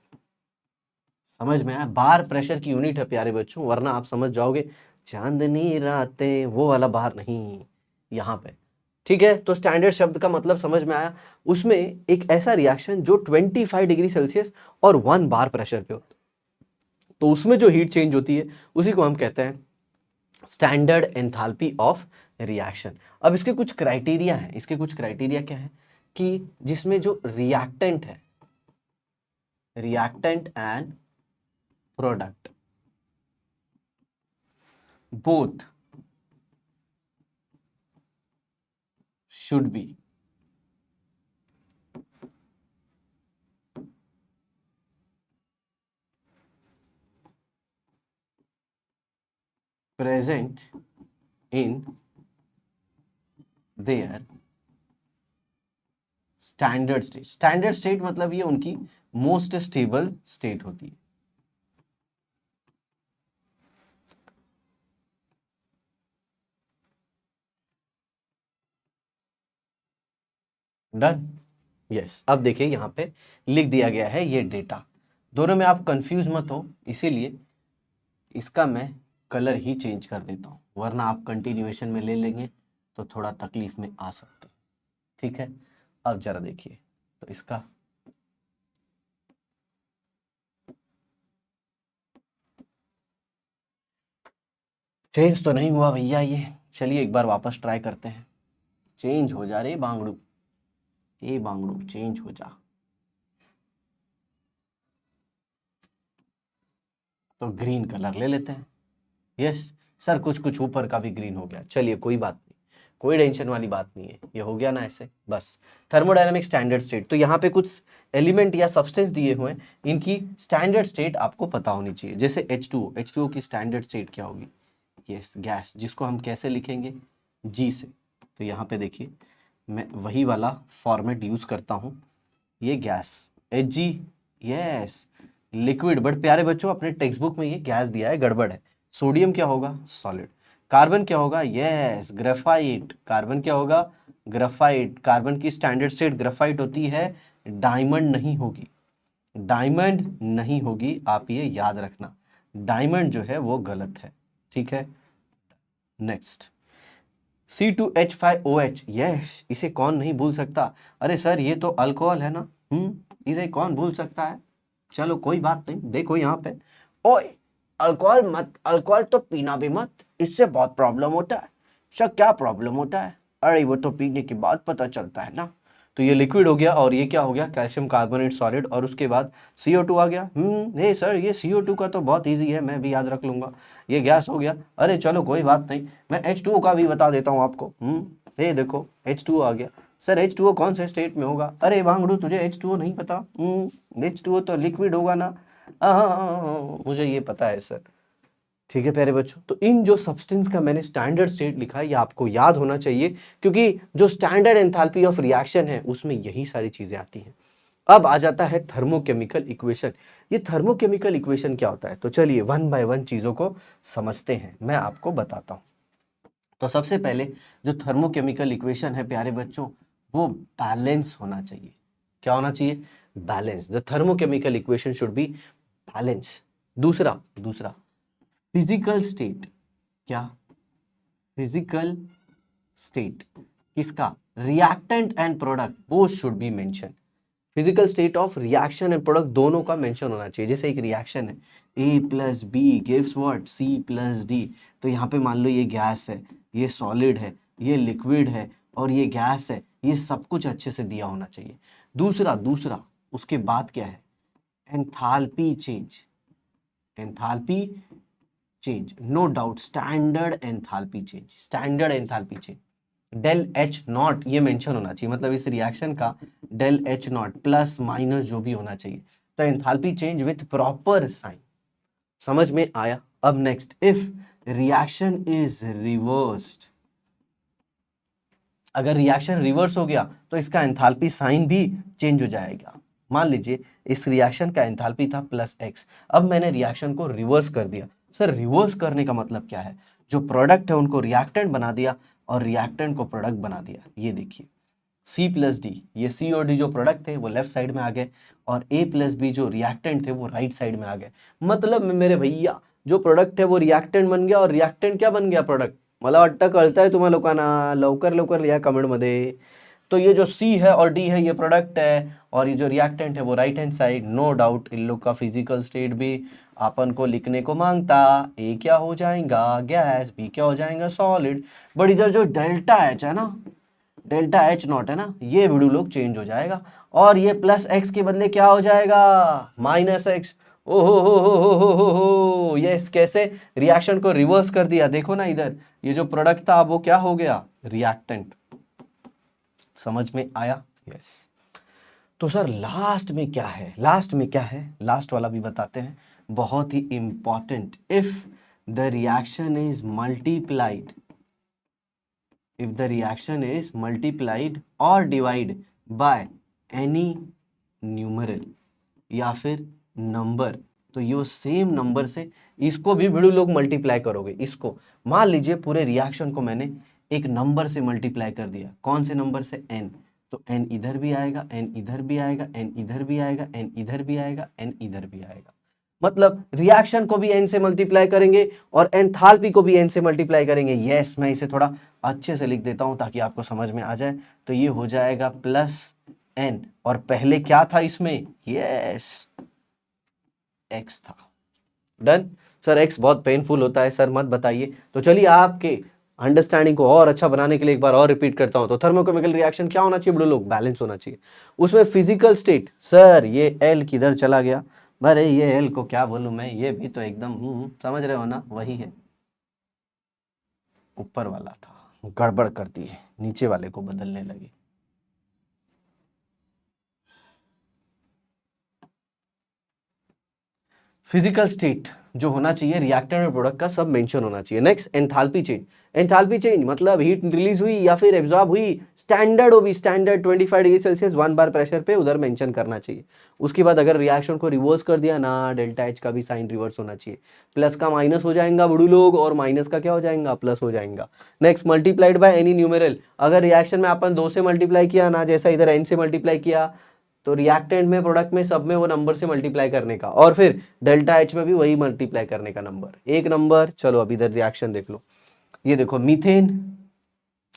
समझ में आया? बार प्रेशर की यूनिट है प्यारे बच्चों, वरना आप समझ जाओगे चांदनी रातें, वो वाला बार नहीं यहाँ पे। ठीक है, तो स्टैंडर्ड शब्द का मतलब समझ में आया। उसमें एक ऐसा रिएक्शन जो 25 डिग्री सेल्सियस और 1 बार प्रेशर पे होता है, तो उसमें जो हीट चेंज होती है उसी को हम कहते हैं स्टैंडर्ड एंथैल्पी ऑफ रिएक्शन। अब इसके कुछ क्राइटेरिया हैं। इसके कुछ क्राइटेरिया क्या है कि जिसमें जो रिएक्टेंट है, reactant and product both should be present in their standard state. Standard state मतलब ये उनकी मोस्ट स्टेबल स्टेट होती है। Done, yes. अब देखिए यहाँ पे लिख दिया गया है ये डेटा, दोनों में आप कंफ्यूज मत हो, इसीलिए इसका मैं कलर ही चेंज कर देता हूँ, वरना आप कंटिन्यूएशन में ले लेंगे तो थोड़ा तकलीफ में आ सकते हैं। ठीक है, अब जरा देखिए, तो इसका चेंज तो नहीं हुआ भैया ये, चलिए एक बार वापस ट्राई करते हैं। चेंज हो जा रे बांगड़ू, ए बांगड़ू चेंज हो जा। तो ग्रीन कलर ले लेते हैं। यस सर, कुछ कुछ ऊपर का भी ग्रीन हो गया, चलिए कोई बात नहीं, कोई टेंशन वाली बात नहीं है, ये हो गया ना ऐसे बस। थर्मोडायनामिक स्टैंडर्ड स्टेट, तो यहाँ पे कुछ एलिमेंट या सब्सटेंस दिए हुए हैं, इनकी स्टैंडर्ड स्टेट आपको पता होनी चाहिए। जैसे H2O, H2O की स्टैंडर्ड स्टेट क्या होगी, यस गैस, जिसको हम कैसे लिखेंगे, जी से। तो यहाँ पे देखिए मैं वही वाला फॉर्मेट यूज करता हूँ, ये gas Hg, yes liquid. But प्यारे बच्चों अपने टेक्स्ट बुक में ये गैस दिया है, गड़बड़ है। सोडियम क्या होगा, सॉलिड। कार्बन क्या होगा, यस ग्रेफाइट। कार्बन क्या होगा, ग्रेफाइट। कार्बन की स्टैंडर्ड स्टेट ग्रेफाइट होती है, डायमंड नहीं होगी, डायमंड नहीं होगी, आप ये याद रखना, डायमंड जो है वो गलत है। ठीक है, नेक्स्ट C2H5OH, यस इसे कौन नहीं भूल सकता। अरे सर ये तो अल्कोहल है ना, इसे कौन भूल सकता है। चलो कोई बात नहीं, देखो यहाँ पे, ओए अल्कोहल मत, अल्कोहल तो पीना भी मत, इससे बहुत प्रॉब्लम होता है। सर क्या प्रॉब्लम होता है, अरे वो तो पीने के बाद पता चलता है ना। तो ये लिक्विड हो गया, और ये क्या हो गया, कैल्शियम कार्बोनेट सॉलिड, और उसके बाद CO2 आ गया। नहीं सर ये CO2 का तो बहुत इजी है, मैं भी याद रख लूंगा, ये गैस हो गया। अरे चलो कोई बात नहीं, मैं H2O का भी बता देता हूँ आपको। ये देखो H2O आ गया। सर H2O कौन से स्टेट में होगा, अरे भांगड़ू तुझे H2O नहीं पता, H2O तो लिक्विड होगा ना। मुझे ये पता है सर। ठीक है प्यारे बच्चों, तो इन जो सब्सटेंस का मैंने स्टैंडर्ड स्टेट लिखा है ये आपको याद होना चाहिए, क्योंकि जो स्टैंडर्ड एंथैल्पी ऑफ रिएक्शन है उसमें यही सारी चीजें आती हैं। अब आ जाता है थर्मोकेमिकल इक्वेशन। ये थर्मोकेमिकल इक्वेशन क्या होता है, तो चलिए वन बाय वन चीजों को समझते हैं, मैं आपको बताता हूं। तो सबसे पहले जो थर्मोकेमिकल इक्वेशन है प्यारे बच्चों, वो बैलेंस होना चाहिए। क्या होना चाहिए, balance. The thermochemical equation should be balance. दूसरा दूसरा फिजिकल स्टेट, क्या, फिजिकल स्टेट किसका, reactant and product both should be mention. Physical state of reaction and product दोनों का मेंशन होना चाहिए। जैसे एक रिएक्शन है A plus B gives what C plus D, तो यहाँ पे मान लो ये गैस है, ये सॉलिड है, ये लिक्विड है और ये गैस है, ये सब कुछ अच्छे से दिया होना चाहिए। दूसरा दूसरा उसके बाद क्या है, enthalpy change, enthalpy change, no doubt standard enthalpy change, standard enthalpy change. Del H naught ये मेंशन होना चाहिए, मतलब इस रिएक्शन का del H naught plus minus जो भी होना चाहिए। तो enthalpy change with proper sign. समझ में आया? अब next, if reaction is reversed, अगर रिएक्शन रिवर्स हो गया तो इसका एंथैल्पी साइन भी चेंज हो जाएगा। मान लीजिए इस रिएक्शन का एंथैल्पी था प्लस एक्स, अब मैंने रिएक्शन को रिवर्स कर दिया। सर रिवर्स करने का मतलब क्या है? जो प्रोडक्ट है उनको रिएक्टेंट बना दिया और रिएक्टेंट को प्रोडक्ट बना दिया। ये देखिए C प्लस डी, ये C और D जो प्रोडक्ट थे वो लेफ्ट साइड में आ गए और A प्लस बी जो रिएक्टेंट थे वो राइट साइड में आ गए। मतलब मेरे भैया जो प्रोडक्ट है वो रिएक्टेंट बन गया और रिएक्टेंट क्या बन गया? प्रोडक्ट। मला वाटतं कळतंय तुम्हा लोकांना? लवकर लवकर लिहा कमेंटमध्ये। तो ये जो C है और D है ये प्रोडक्ट है और ये जो रिएक्टेंट है वो right hand side. No doubt इन लोग का फिजिकल स्टेट भी अपन को लिखने को मांगता। A क्या हो जाएगा? गैस। B क्या हो जाएगा? सॉलिड। बट इधर जो डेल्टा एच है ना, डेल्टा एच नॉट है ना, ये वीडियो लोग चेंज हो जाएगा और ये प्लस एक्स के बदले क्या हो जाएगा? Minus x. ओहो हो, ये कैसे रिएक्शन को रिवर्स कर दिया? देखो ना इधर, ये जो प्रोडक्ट था वो क्या हो गया? रिएक्टेंट। समझ में आया? यस। तो सर लास्ट में क्या है? लास्ट में क्या है? लास्ट वाला भी बताते हैं, बहुत ही important. If the reaction is multiplied, if the reaction is multiplied or divided by any numeral या फिर नंबर, तो ये सेम नंबर से इसको भी भिड़ू लोग मल्टीप्लाई करोगे। इसको मान लीजिए पूरे रिएक्शन को मैंने एक नंबर से मल्टीप्लाई कर दिया। कौन से नंबर से? n। तो n इधर भी आएगा, n इधर भी आएगा, n इधर भी आएगा, n इधर भी आएगा, n इधर भी आएगा। मतलब रिएक्शन को भी n से मल्टीप्लाई करेंगे और एंथैल्पी को भी n से मल्टीप्लाई करेंगे। यस, मैं इसे थोड़ा अच्छे से लिख देता हूं ताकि आपको समझ में आ जाए। तो ये हो जाएगा प्लस n और पहले क्या था इसमें? यस, x था। डन। सर x बहुत पेनफुल होता है सर, मत बताइए। तो चलिए आपके अंडरस्टैंडिंग को और अच्छा बनाने के लिए एक बार और रिपीट करता हूं। तो थर्मोकेमिकल रिएक्शन क्या होना चाहिए? बड़े लोग, बैलेंस होना चाहिए। उसमें फिजिकल स्टेट, सर ये L किधर चला गया? अरे ये L को क्या बोलूं मैं, ये भी तो एकदम समझ रहे हो ना, वही है। ऊपर वाला था, गड़बड़ कर दी है, नीचे वाले को बदलने लगे। फिजिकल स्टेट जो होना चाहिए रिएक्टेंट और प्रोडक्ट का सब मेंशन होना चाहिए। Next, enthalpy change. Enthalpy change मतलब हीट रिलीज हुई या फिर एब्जॉर्ब हुई, स्टैंडर्ड हो भी, स्टैंडर्ड 25 डिग्री सेल्सियस 1 बार प्रेशर पे उधर मेंशन करना चाहिए। उसके बाद अगर रिएक्शन को रिवर्स कर दिया ना, डेल्टा एच का भी साइन रिवर्स होना चाहिए। प्लस का माइनस हो जाएगा बड़ू लोग और माइनस का क्या हो जाएगा? प्लस हो जाएगा। Next, multiplied by any numeral. अगर रिएक्शन में अपन 2 से मल्टीप्लाई किया ना, जैसा इधर n से मल्टीप्लाई किया, तो रिएक्टेंट में प्रोडक्ट में सब में वो नंबर से मल्टीप्लाई करने का, और फिर डेल्टा एच में भी वही मल्टीप्लाई करने का नंबर, एक नंबर। चलो अब इधर रिएक्शन देख लो। ये देखो मीथेन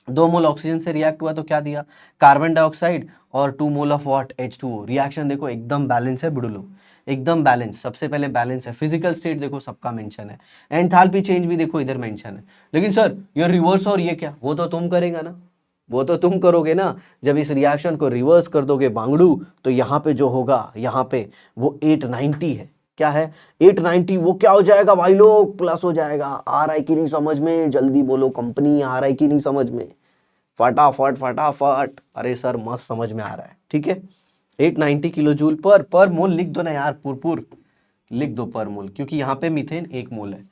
2 मोल ऑक्सीजन से रिएक्ट हुआ तो क्या दिया? कार्बन डाइऑक्साइड और 2 mole of what? H2O। Reaction देखो एकदम बैलेंस है बुडुलो, एकदम बैलेंस। सबसे पहले बैलेंस है। फिजिकल स्टेट देखो सबका मेंशन है, एंथैल्पी चेंज भी देखो इधर मेंशन है। लेकिन सर ये रिवर्स और ये क्या? वो तो तुम करेगा ना, वो तो तुम करोगे ना। जब इस रिएक्शन को रिवर्स कर दोगे बांगड़ू, तो यहाँ पे जो होगा, यहाँ पे वो 890 है। क्या है? 890। वो क्या हो जाएगा भाई लोग? प्लस हो जाएगा। आ रहा है कि नहीं समझ में? जल्दी बोलो कंपनी, आ रहा है कि नहीं समझ में? फटाफट फटाफट। अरे सर मस्त समझ में आ रहा है, ठीक है। 890 किलो जूल पर मोल लिख दो ना यार, पुरपुर लिख दो पर मोल, क्योंकि यहाँ पे मीथेन 1 मोल है।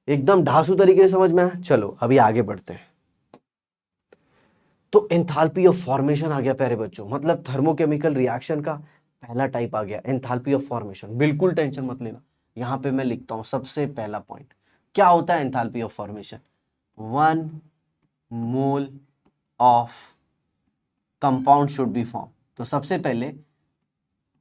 एकदम ढासू तरीके से समझ में आया। चलो अभी आगे बढ़ते हैं। तो एंथैल्पी ऑफ फॉर्मेशन आ गया प्यारे बच्चों, मतलब थर्मोकेमिकल रिएक्शन का पहला टाइप आ गया, एंथैल्पी ऑफ फॉर्मेशन। बिल्कुल टेंशन मत लेना, यहां पे मैं लिखता हूं सबसे पहला पॉइंट। क्या होता है enthalpy of formation? 1 mole of compound should be form. तो सबसे पहले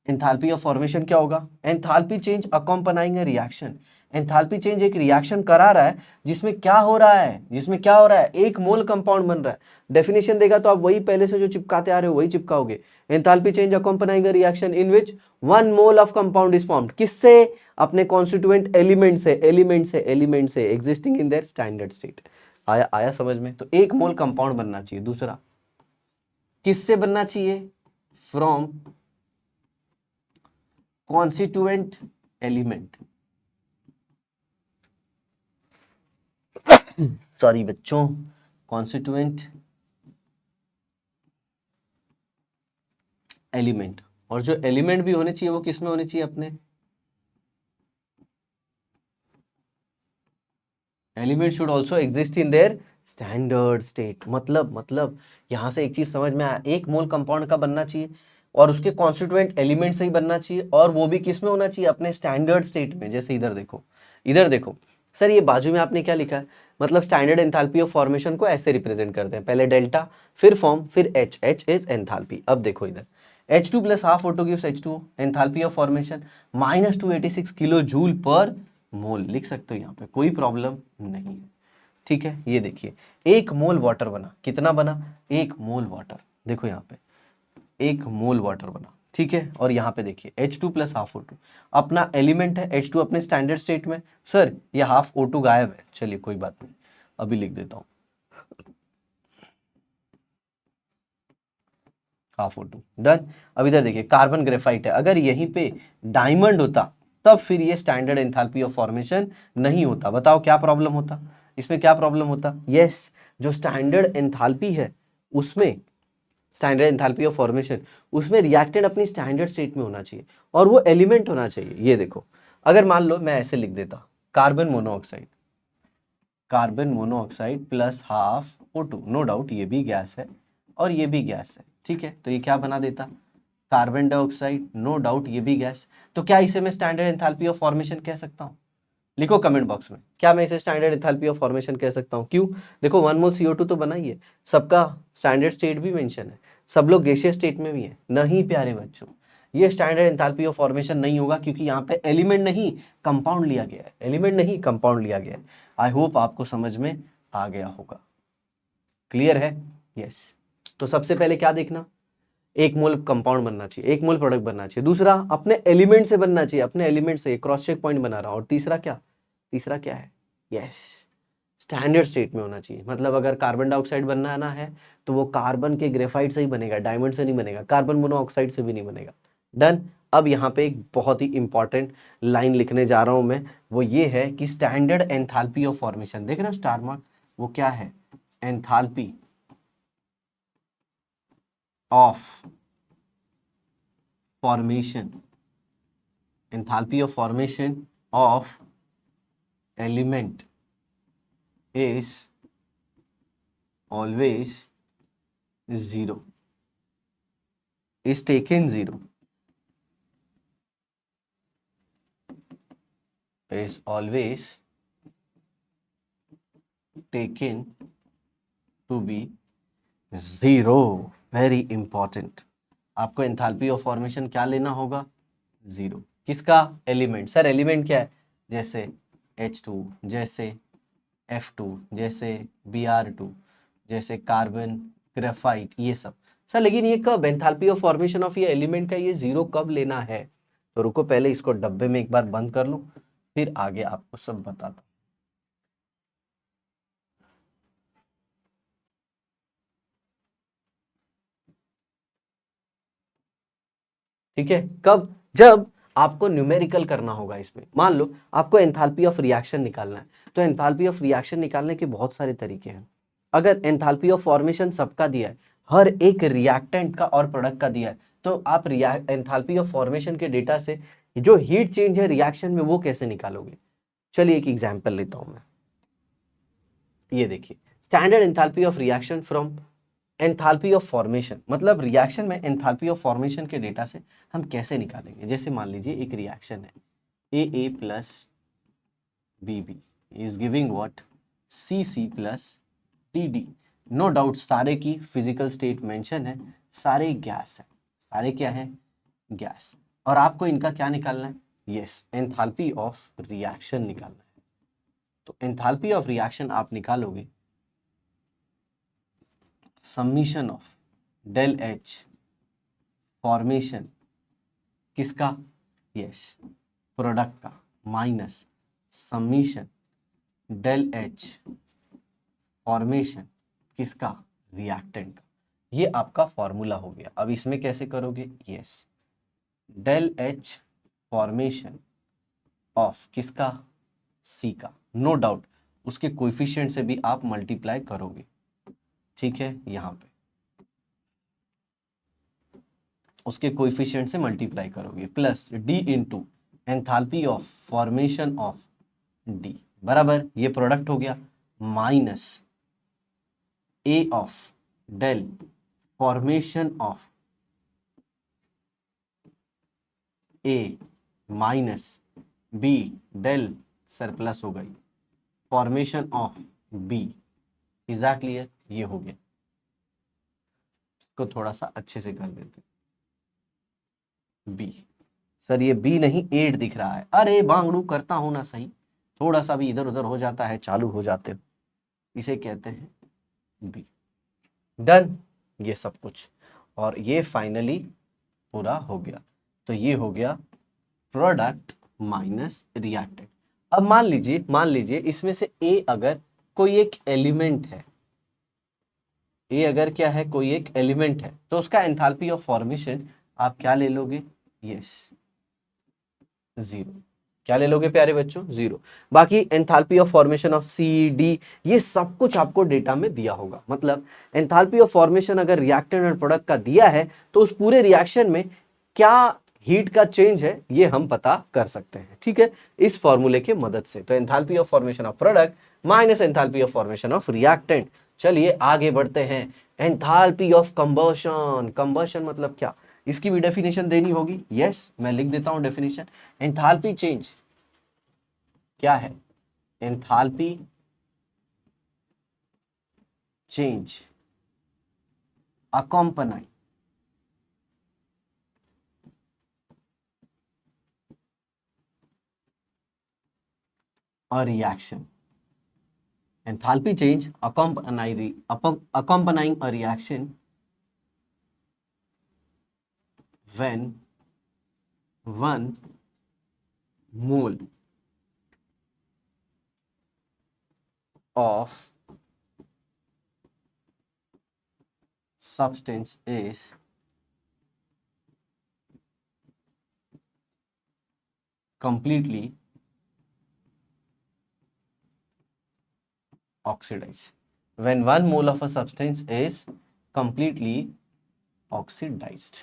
एंथैल्पी ऑफ फॉर्मेशन क्या होगा? Enthalpy change accompanying a reaction. Enthalpy change एक रिएक्शन करा रहा है जिसमें क्या हो रहा है, जिसमें क्या हो रहा है, एक मोल कंपाउंड बन रहा है। डेफिनेशन देगा तो आप वही पहले से जो चिपकाते आ रहे हो वही चिपकाओगे। Enthalpy change accompanying a reaction in which 1 mole of compound is formed. किससे? अपने कॉन्स्टिट्यूएंट एलिमेंट से, एलिमेंट से existing in their standard state. आया आया समझ में? तो 1 मोल कंपाउंड बनना चाहिए। दूसरा किससे बनना चाहिए? From constituent element. सॉरी बच्चों, कॉन्स्टिट्यूएंट एलिमेंट। और जो एलिमेंट भी होने चाहिए वो किस में होने चाहिए? अपने element should also exist in their standard state. मतलब यहां से एक चीज समझ में आया, 1 मोल कंपाउंड का बनना चाहिए और उसके कॉन्स्टिट्यूएंट एलिमेंट से ही बनना चाहिए, और वो भी किस में होना चाहिए? अपने स्टैंडर्ड स्टेट में। जैसे इधर देखो, इधर देखो सर, ये बाजू में आपने क्या लिखा है? मतलब स्टैंडर्ड एंथैल्पी ऑफ फॉर्मेशन को ऐसे रिप्रेजेंट करते हैं, पहले डेल्टा, फिर फॉर्म, फिर एच। H is enthalpy. अब देखो इधर H2 plus half O2 gives H2, enthalpy of formation -286 kilo joule per mole. लिख सकते हो यहाँ पे, कोई प्रॉब्लम नहीं है। ठीक है, ये देखिए 1 मोल वाटर बना। कितना बना? 1 मोल वाटर। देखो यहाँ पे 1 मोल वाटर बना, ठीक है। और यहाँ पे देखिए H2 प्लस हाफ O2 अपना एलिमेंट है, H2 अपने स्टैंडर्ड स्टेट में। सर ये हाफ O2 गायब है, चलिए कोई बात नहीं, अभी लिख देता हूँ हाफ O2। डन। अब इधर देखिए कार्बन ग्रेफाइट है, अगर यहीं पे डायमंड होता तब फिर ये स्टैंडर्ड एंथैल्पी ऑफ फॉर्मेशन नहीं होता। बताओ क्या प्रॉब्लम होता इसमें? क्या प्रॉब्लम होता? यस, जो स्टैंडर्ड एंथैल्पी है उसमें, स्टैंडर्ड एंथैल्पी ऑफ फॉर्मेशन, उसमें रिएक्टेंट अपनी स्टैंडर्ड स्टेट में होना चाहिए और वो एलिमेंट होना चाहिए। ये देखो, अगर मान लो मैं ऐसे लिख देता carbon monoxide, carbon monoxide plus half O2, no doubt ये भी गैस है और ये भी गैस है, ठीक है। तो ये क्या बना देता? कार्बन डाइऑक्साइड, नो डाउट ये भी गैस। तो क्या इसे मैं स्टैंडर्ड एंथैल्पी ऑफ फॉर्मेशन कह सकता हूँ? लिखो कमेंट बॉक्स में, क्या मैं इसे स्टैंडर्ड एंथैल्पी ऑफ फॉर्मेशन कह सकता हूँ? क्यों? देखो 1 मोल CO2 तो बना ही है, सबका स्टैंडर्ड स्टेट भी मेंशन है, सब लोग गैसियस स्टेट में भी है। नहीं प्यारे बच्चों, ये स्टैंडर्ड एंथैल्पी ऑफ फॉर्मेशन नहीं होगा, क्योंकि यहाँ पे एलिमेंट नहीं कंपाउंड लिया गया है, एलिमेंट नहीं कंपाउंड लिया गया है। आई होप आपको समझ में आ गया होगा। क्लियर है? यस। तो सबसे पहले क्या देखना? 1 मोल कंपाउंड बनना चाहिए, 1 मोल प्रोडक्ट बनना चाहिए। दूसरा अपने एलिमेंट से बनना चाहिए, अपने एलिमेंट से, क्रॉस चेक पॉइंट बना रहा हूं। और तीसरा क्या? तीसरा क्या है? यस, स्टैंडर्ड स्टेट में होना चाहिए। मतलब अगर कार्बन डाइऑक्साइड बनाना है तो वो कार्बन के ग्रेफाइट से ही बनेगा, डायमंड से नहीं बनेगा, कार्बन मोनोऑक्साइड से भी नहीं बनेगा। डन। अब यहाँ पे एक बहुत ही इंपॉर्टेंट लाइन लिखने जा रहा हूं मैं, वो ये है कि स्टैंडर्ड एंथैल्पी ऑफ फॉर्मेशन, देख रहे हो स्टार मार्क, वो क्या है? Enthalpy of formation, enthalpy of formation of element is always zero, is taken zero, is always taken to be zero। Very important, आपको एंथैल्पी ऑफ फॉर्मेशन क्या लेना होगा? जीरो। किसका? एलिमेंट। सर एलिमेंट क्या है? जैसे H2, जैसे F2, जैसे Br2, जैसे कार्बन ग्रेफाइट, ये सब। सर लेकिन ये कब एंथैल्पी ऑफ फॉर्मेशन ऑफ ये एलिमेंट का ये जीरो कब लेना है? तो रुको पहले इसको डब्बे में एक बार बंद कर लो, फिर आगे आपको सब बताता। ठीक है, कब? जब आपको न्यूमेरिकल करना होगा इसमें। मान लो आपको एंथैल्पी ऑफ रिएक्शन निकालना है, तो एंथैल्पी ऑफ रिएक्शन निकालने के बहुत सारे तरीके हैं। अगर एंथैल्पी ऑफ फॉर्मेशन सबका दिया है, हर एक रिएक्टेंट का और प्रोडक्ट का दिया है, तो आप एंथैल्पी ऑफ फॉर्मेशन के डेटा से जो हीट चेंज है रिएक्शन में वो कैसे निकालोगे? चलिए एक एग्जांपल लेता हूं मैं। ये देखिए standard enthalpy of reaction from enthalpy of formation, मतलब रिएक्शन में एंथैल्पी ऑफ फॉर्मेशन के डेटा से हम कैसे निकालेंगे? जैसे मान लीजिए एक रिएक्शन है AA plus BB is giving what? CC plus DD। No doubt सारे की फिजिकल स्टेट मेंशन है, सारे गैस है, सारे क्या है? गैस। और आपको इनका क्या निकालना है? यस, एंथैल्पी ऑफ रिएक्शन निकालना है। तो एंथैल्पी ऑफ रिएक्शन आप निकालोगे summation of del H formation किसका, यस प्रोडक्ट का, minus summation del H formation किसका, रिएक्टेंट का। ये आपका फॉर्मूला हो गया। अब इसमें कैसे करोगे, yes del H formation of किसका, सी का, नो डाउट उसके कोएफिशिएंट से भी आप मल्टीप्लाई करोगे, ठीक है, यहां पे उसके कोएफिशिएंट से मल्टीप्लाई करोगे, plus D into enthalpy of formation of D बराबर ये प्रोडक्ट हो गया, minus A of del formation of A minus B del surplus हो गई फॉर्मेशन ऑफ बी। एग्जैक्टली है, ये हो गया। इसको थोड़ा सा अच्छे से कर देते, बी, सर ये बी नहीं 8 दिख रहा है, अरे बांगड़ू करता हूं ना सही, थोड़ा सा भी इधर उधर हो जाता है, चालू हो जाते हो, इसे कहते हैं बी। डन, ये सब कुछ, और ये फाइनली पूरा हो गया। तो ये हो गया प्रोडक्ट माइनस रिएक्टेंट। अब मान लीजिए इसमें से ए अगर कोई एक एलिमेंट है, ए अगर क्या है, कोई एक एलिमेंट है, तो उसका एंथैल्पी ऑफ फॉर्मेशन आप क्या ले लोगे, यस जीरो। क्या ले लोगे प्यारे बच्चों, जीरो। बाकी enthalpy of formation of C D ये सब कुछ आपको डेटा में दिया होगा। मतलब एंथैल्पी ऑफ फॉर्मेशन अगर रिएक्टेंट और प्रोडक्ट का दिया है तो उस पूरे रिएक्शन में क्या हीट का चेंज है ये हम पता कर सकते हैं, ठीक है, इस फॉर्मूले के मदद से। तो enthalpy of formation of product minus enthalpy of formation of reactant. चलिए आगे बढ़ते हैं। एंथैल्पी ऑफ कंबशन, कंबशन मतलब क्या, इसकी भी डेफिनेशन देनी होगी। यस, मैं लिख देता हूं डेफिनेशन। एंथैल्पी चेंज क्या है, enthalpy change accompany a reaction. Enthalpy change accompanying a reaction when 1 mole of substance is completely oxidized. When 1 mole of a substance is completely oxidized.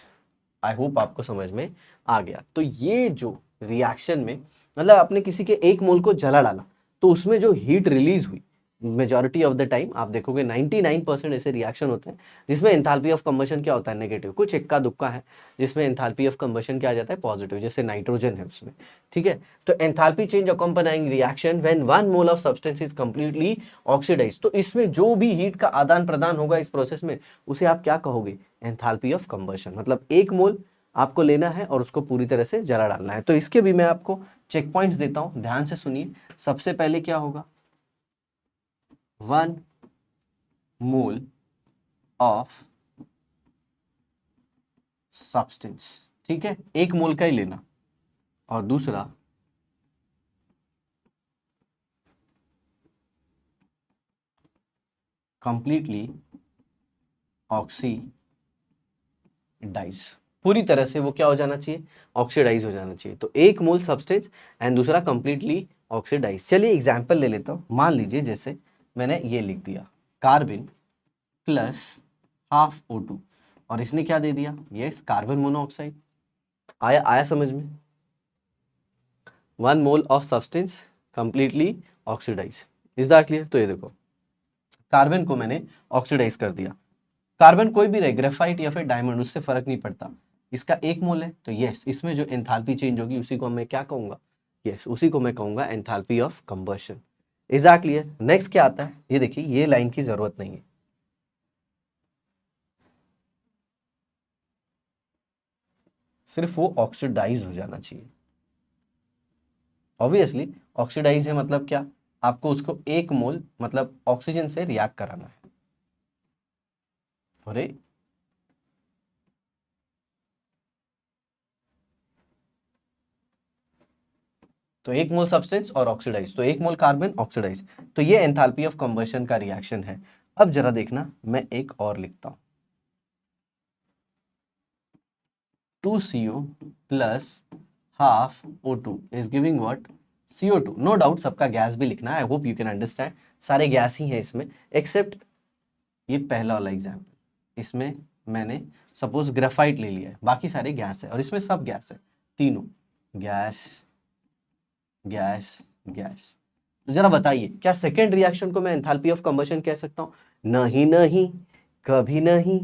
I hope आपको समझ में आ गया। तो ये जो रिएक्शन में मतलब आपने किसी के एक मोल को जला डाला तो उसमें जो हीट रिलीज हुई, मेजॉरिटी ऑफ द टाइम आप देखोगे 99% ऐसे रिएक्शन होते हैं जिसमें एंथैल्पी ऑफ कंबशन क्या होता है, नेगेटिव। कुछ इक्का दुक्का है जिसमें एंथैल्पी ऑफ कंबशन क्या आ जाता है, पॉजिटिव, जैसे नाइट्रोजन है उसमें, ठीक है। तो enthalpy change accompanying reaction when 1 mole of substance is completely oxidize. तो इसमें जो भी हीट का आदान प्रदान होगा इस प्रोसेस में उसे आप क्या कहोगे, एंथैल्पी ऑफ कंबशन। मतलब एक मोल आपको लेना है और उसको पूरी तरह से जला डालना है। तो इसके भी मैं आपको चेक पॉइंट्स देता हूं, ध्यान से सुनिए। सबसे पहले क्या होगा, 1 मोल ऑफ सब्सटेंस, ठीक है, एक मोल का ही लेना। और दूसरा कंप्लीटली ऑक्सीडाइज, पूरी तरह से वो क्या हो जाना चाहिए, ऑक्सीडाइज हो जाना चाहिए। तो एक मोल सब्सटेंस एंड दूसरा कंप्लीटली ऑक्सीडाइज। चलिए एग्जांपल ले लेता हूं। मान लीजिए जैसे मैंने ये लिख दिया कार्बन प्लस हाफ O2 और इसने क्या दे दिया, यस कार्बन मोनोऑक्साइड। आया आया समझ में, 1 mole of substance completely oxidise. Is that clear. तो ये देखो कार्बन को मैंने ऑक्सीडाइज कर दिया। कार्बन कोई भी रहे, ग्रेफाइट या फिर डायमंड, उससे फर्क नहीं पड़ता। इसका एक मोल है तो यस इसमें जो एंथैल्पी चेंज होगी उसी को मैं क्या कहूंगा, यस उसी को मैं कहूंगा एंथैल्पी ऑफ कंबशन। एग्जैक्टली है। नेक्स्ट क्या आता है, ये देखिए ये लाइन की जरूरत नहीं है, सिर्फ वो ऑक्सीडाइज हो जाना चाहिए। ऑब्वियसली ऑक्सीडाइज है मतलब क्या, आपको उसको 1 मोल मतलब ऑक्सीजन से रिएक्ट कराना है। अरे तो 1 मोल सब्सटेंस और ऑक्सीडाइज, तो 1 मोल कार्बन ऑक्सीडाइज, तो ये एंथैल्पी ऑफ कंबशन का रिएक्शन है। अब जरा देखना, मैं एक और लिखता हूं, 2CO plus half O2 is giving what, CO2। No doubt सबका गैस भी लिखना है, I hope you can understand, सारे गैस ही हैं इसमें एक्सेप्ट ये पहला वाला एग्जाम्पल, इसमें मैंने सपोज ग्रेफाइट ले लिया है, बाकी सारे गैस है और इसमें सब गैस है, तीनों गैस गैस गैस। तो जरा बताइए क्या सेकेंड रिएक्शन को मैं एंथैल्पी ऑफ कंबशन कह सकता हूं? नहीं नहीं, कभी नहीं।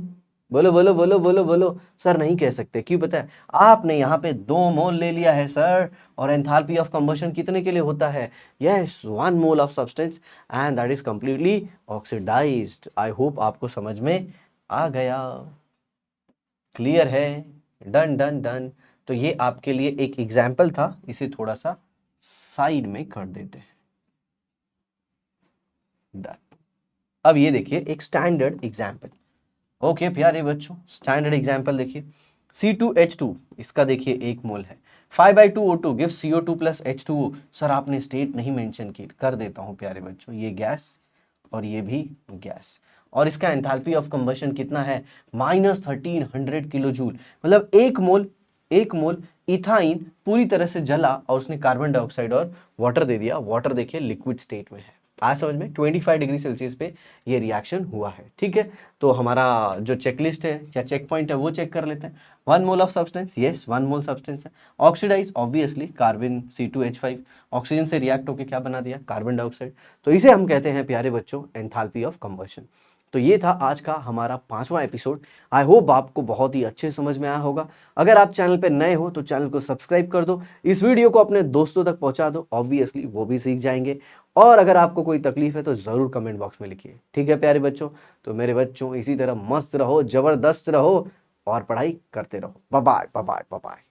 बोलो बोलो बोलो बोलो बोलो। सर नहीं कह सकते, क्यों पता है? आपने यहाँ पे 2 मोल ले लिया है सर, और एंथैल्पी ऑफ कंबशन कितने के लिए होता है? Yes, 1 mole of substance and that is completely oxidised. I hope आपको समझ में आ गया, क्लियर है? Done done done. तो ये आपके लिए एक एग्जाम्पल था, इसे थोड़ा सा साइड में कर देते हैं। डन। अब ये देखिए एक स्टैंडर्ड एग्जाम्पल। ओके प्यारे बच्चों, स्टैंडर्ड एग्जाम्पल देखिए, C2H2, इसका देखिए 1 मोल है, 5/2O2 give CO2 plus H2O। Sir आपने स्टेट नहीं मेंशन की, कर देता हूं प्यारे बच्चों, ये गैस और ये भी गैस, और इसका एंथैल्पी ऑफ कंबशन कितना है? -1300 किलो जूल। मतलब 1 मोल इथाइन पूरी तरह से जला और उसने कार्बन डाइऑक्साइड और वाटर दे दिया। वाटर देखिए लिक्विड स्टेट में है, आया समझ में? 25 डिग्री सेल्सियस पे ये रिएक्शन हुआ है। ठीक है, तो हमारा जो चेकलिस्ट है या चेक पॉइंट है वो चेक कर लेते हैं। 1 mole of substance, yes 1 mole substance है, ऑक्सीडाइज ऑब्वियसली कार्बन C2H5, ऑक्सीजन से रिएक्ट होकर क्या बना दिया? Carbon dioxide. तो इसे हम कहते हैं प्यारे बच्चों एंथैल्पी ऑफ कंबशन। तो ये था आज का हमारा 5वां एपिसोड। आई होप आपको बहुत ही अच्छे समझ में आया होगा। अगर आप चैनल पे नए हो तो चैनल को सब्सक्राइब कर दो, इस वीडियो को अपने दोस्तों तक पहुंचा दो, ऑब्वियसली वो भी सीख जाएंगे। और अगर आपको कोई तकलीफ है तो ज़रूर कमेंट बॉक्स में लिखिए। ठीक है प्यारे बच्चों, तो मेरे बच्चों इसी तरह मस्त रहो, ज़बरदस्त रहो और पढ़ाई करते रहो। Bye bye bye bye.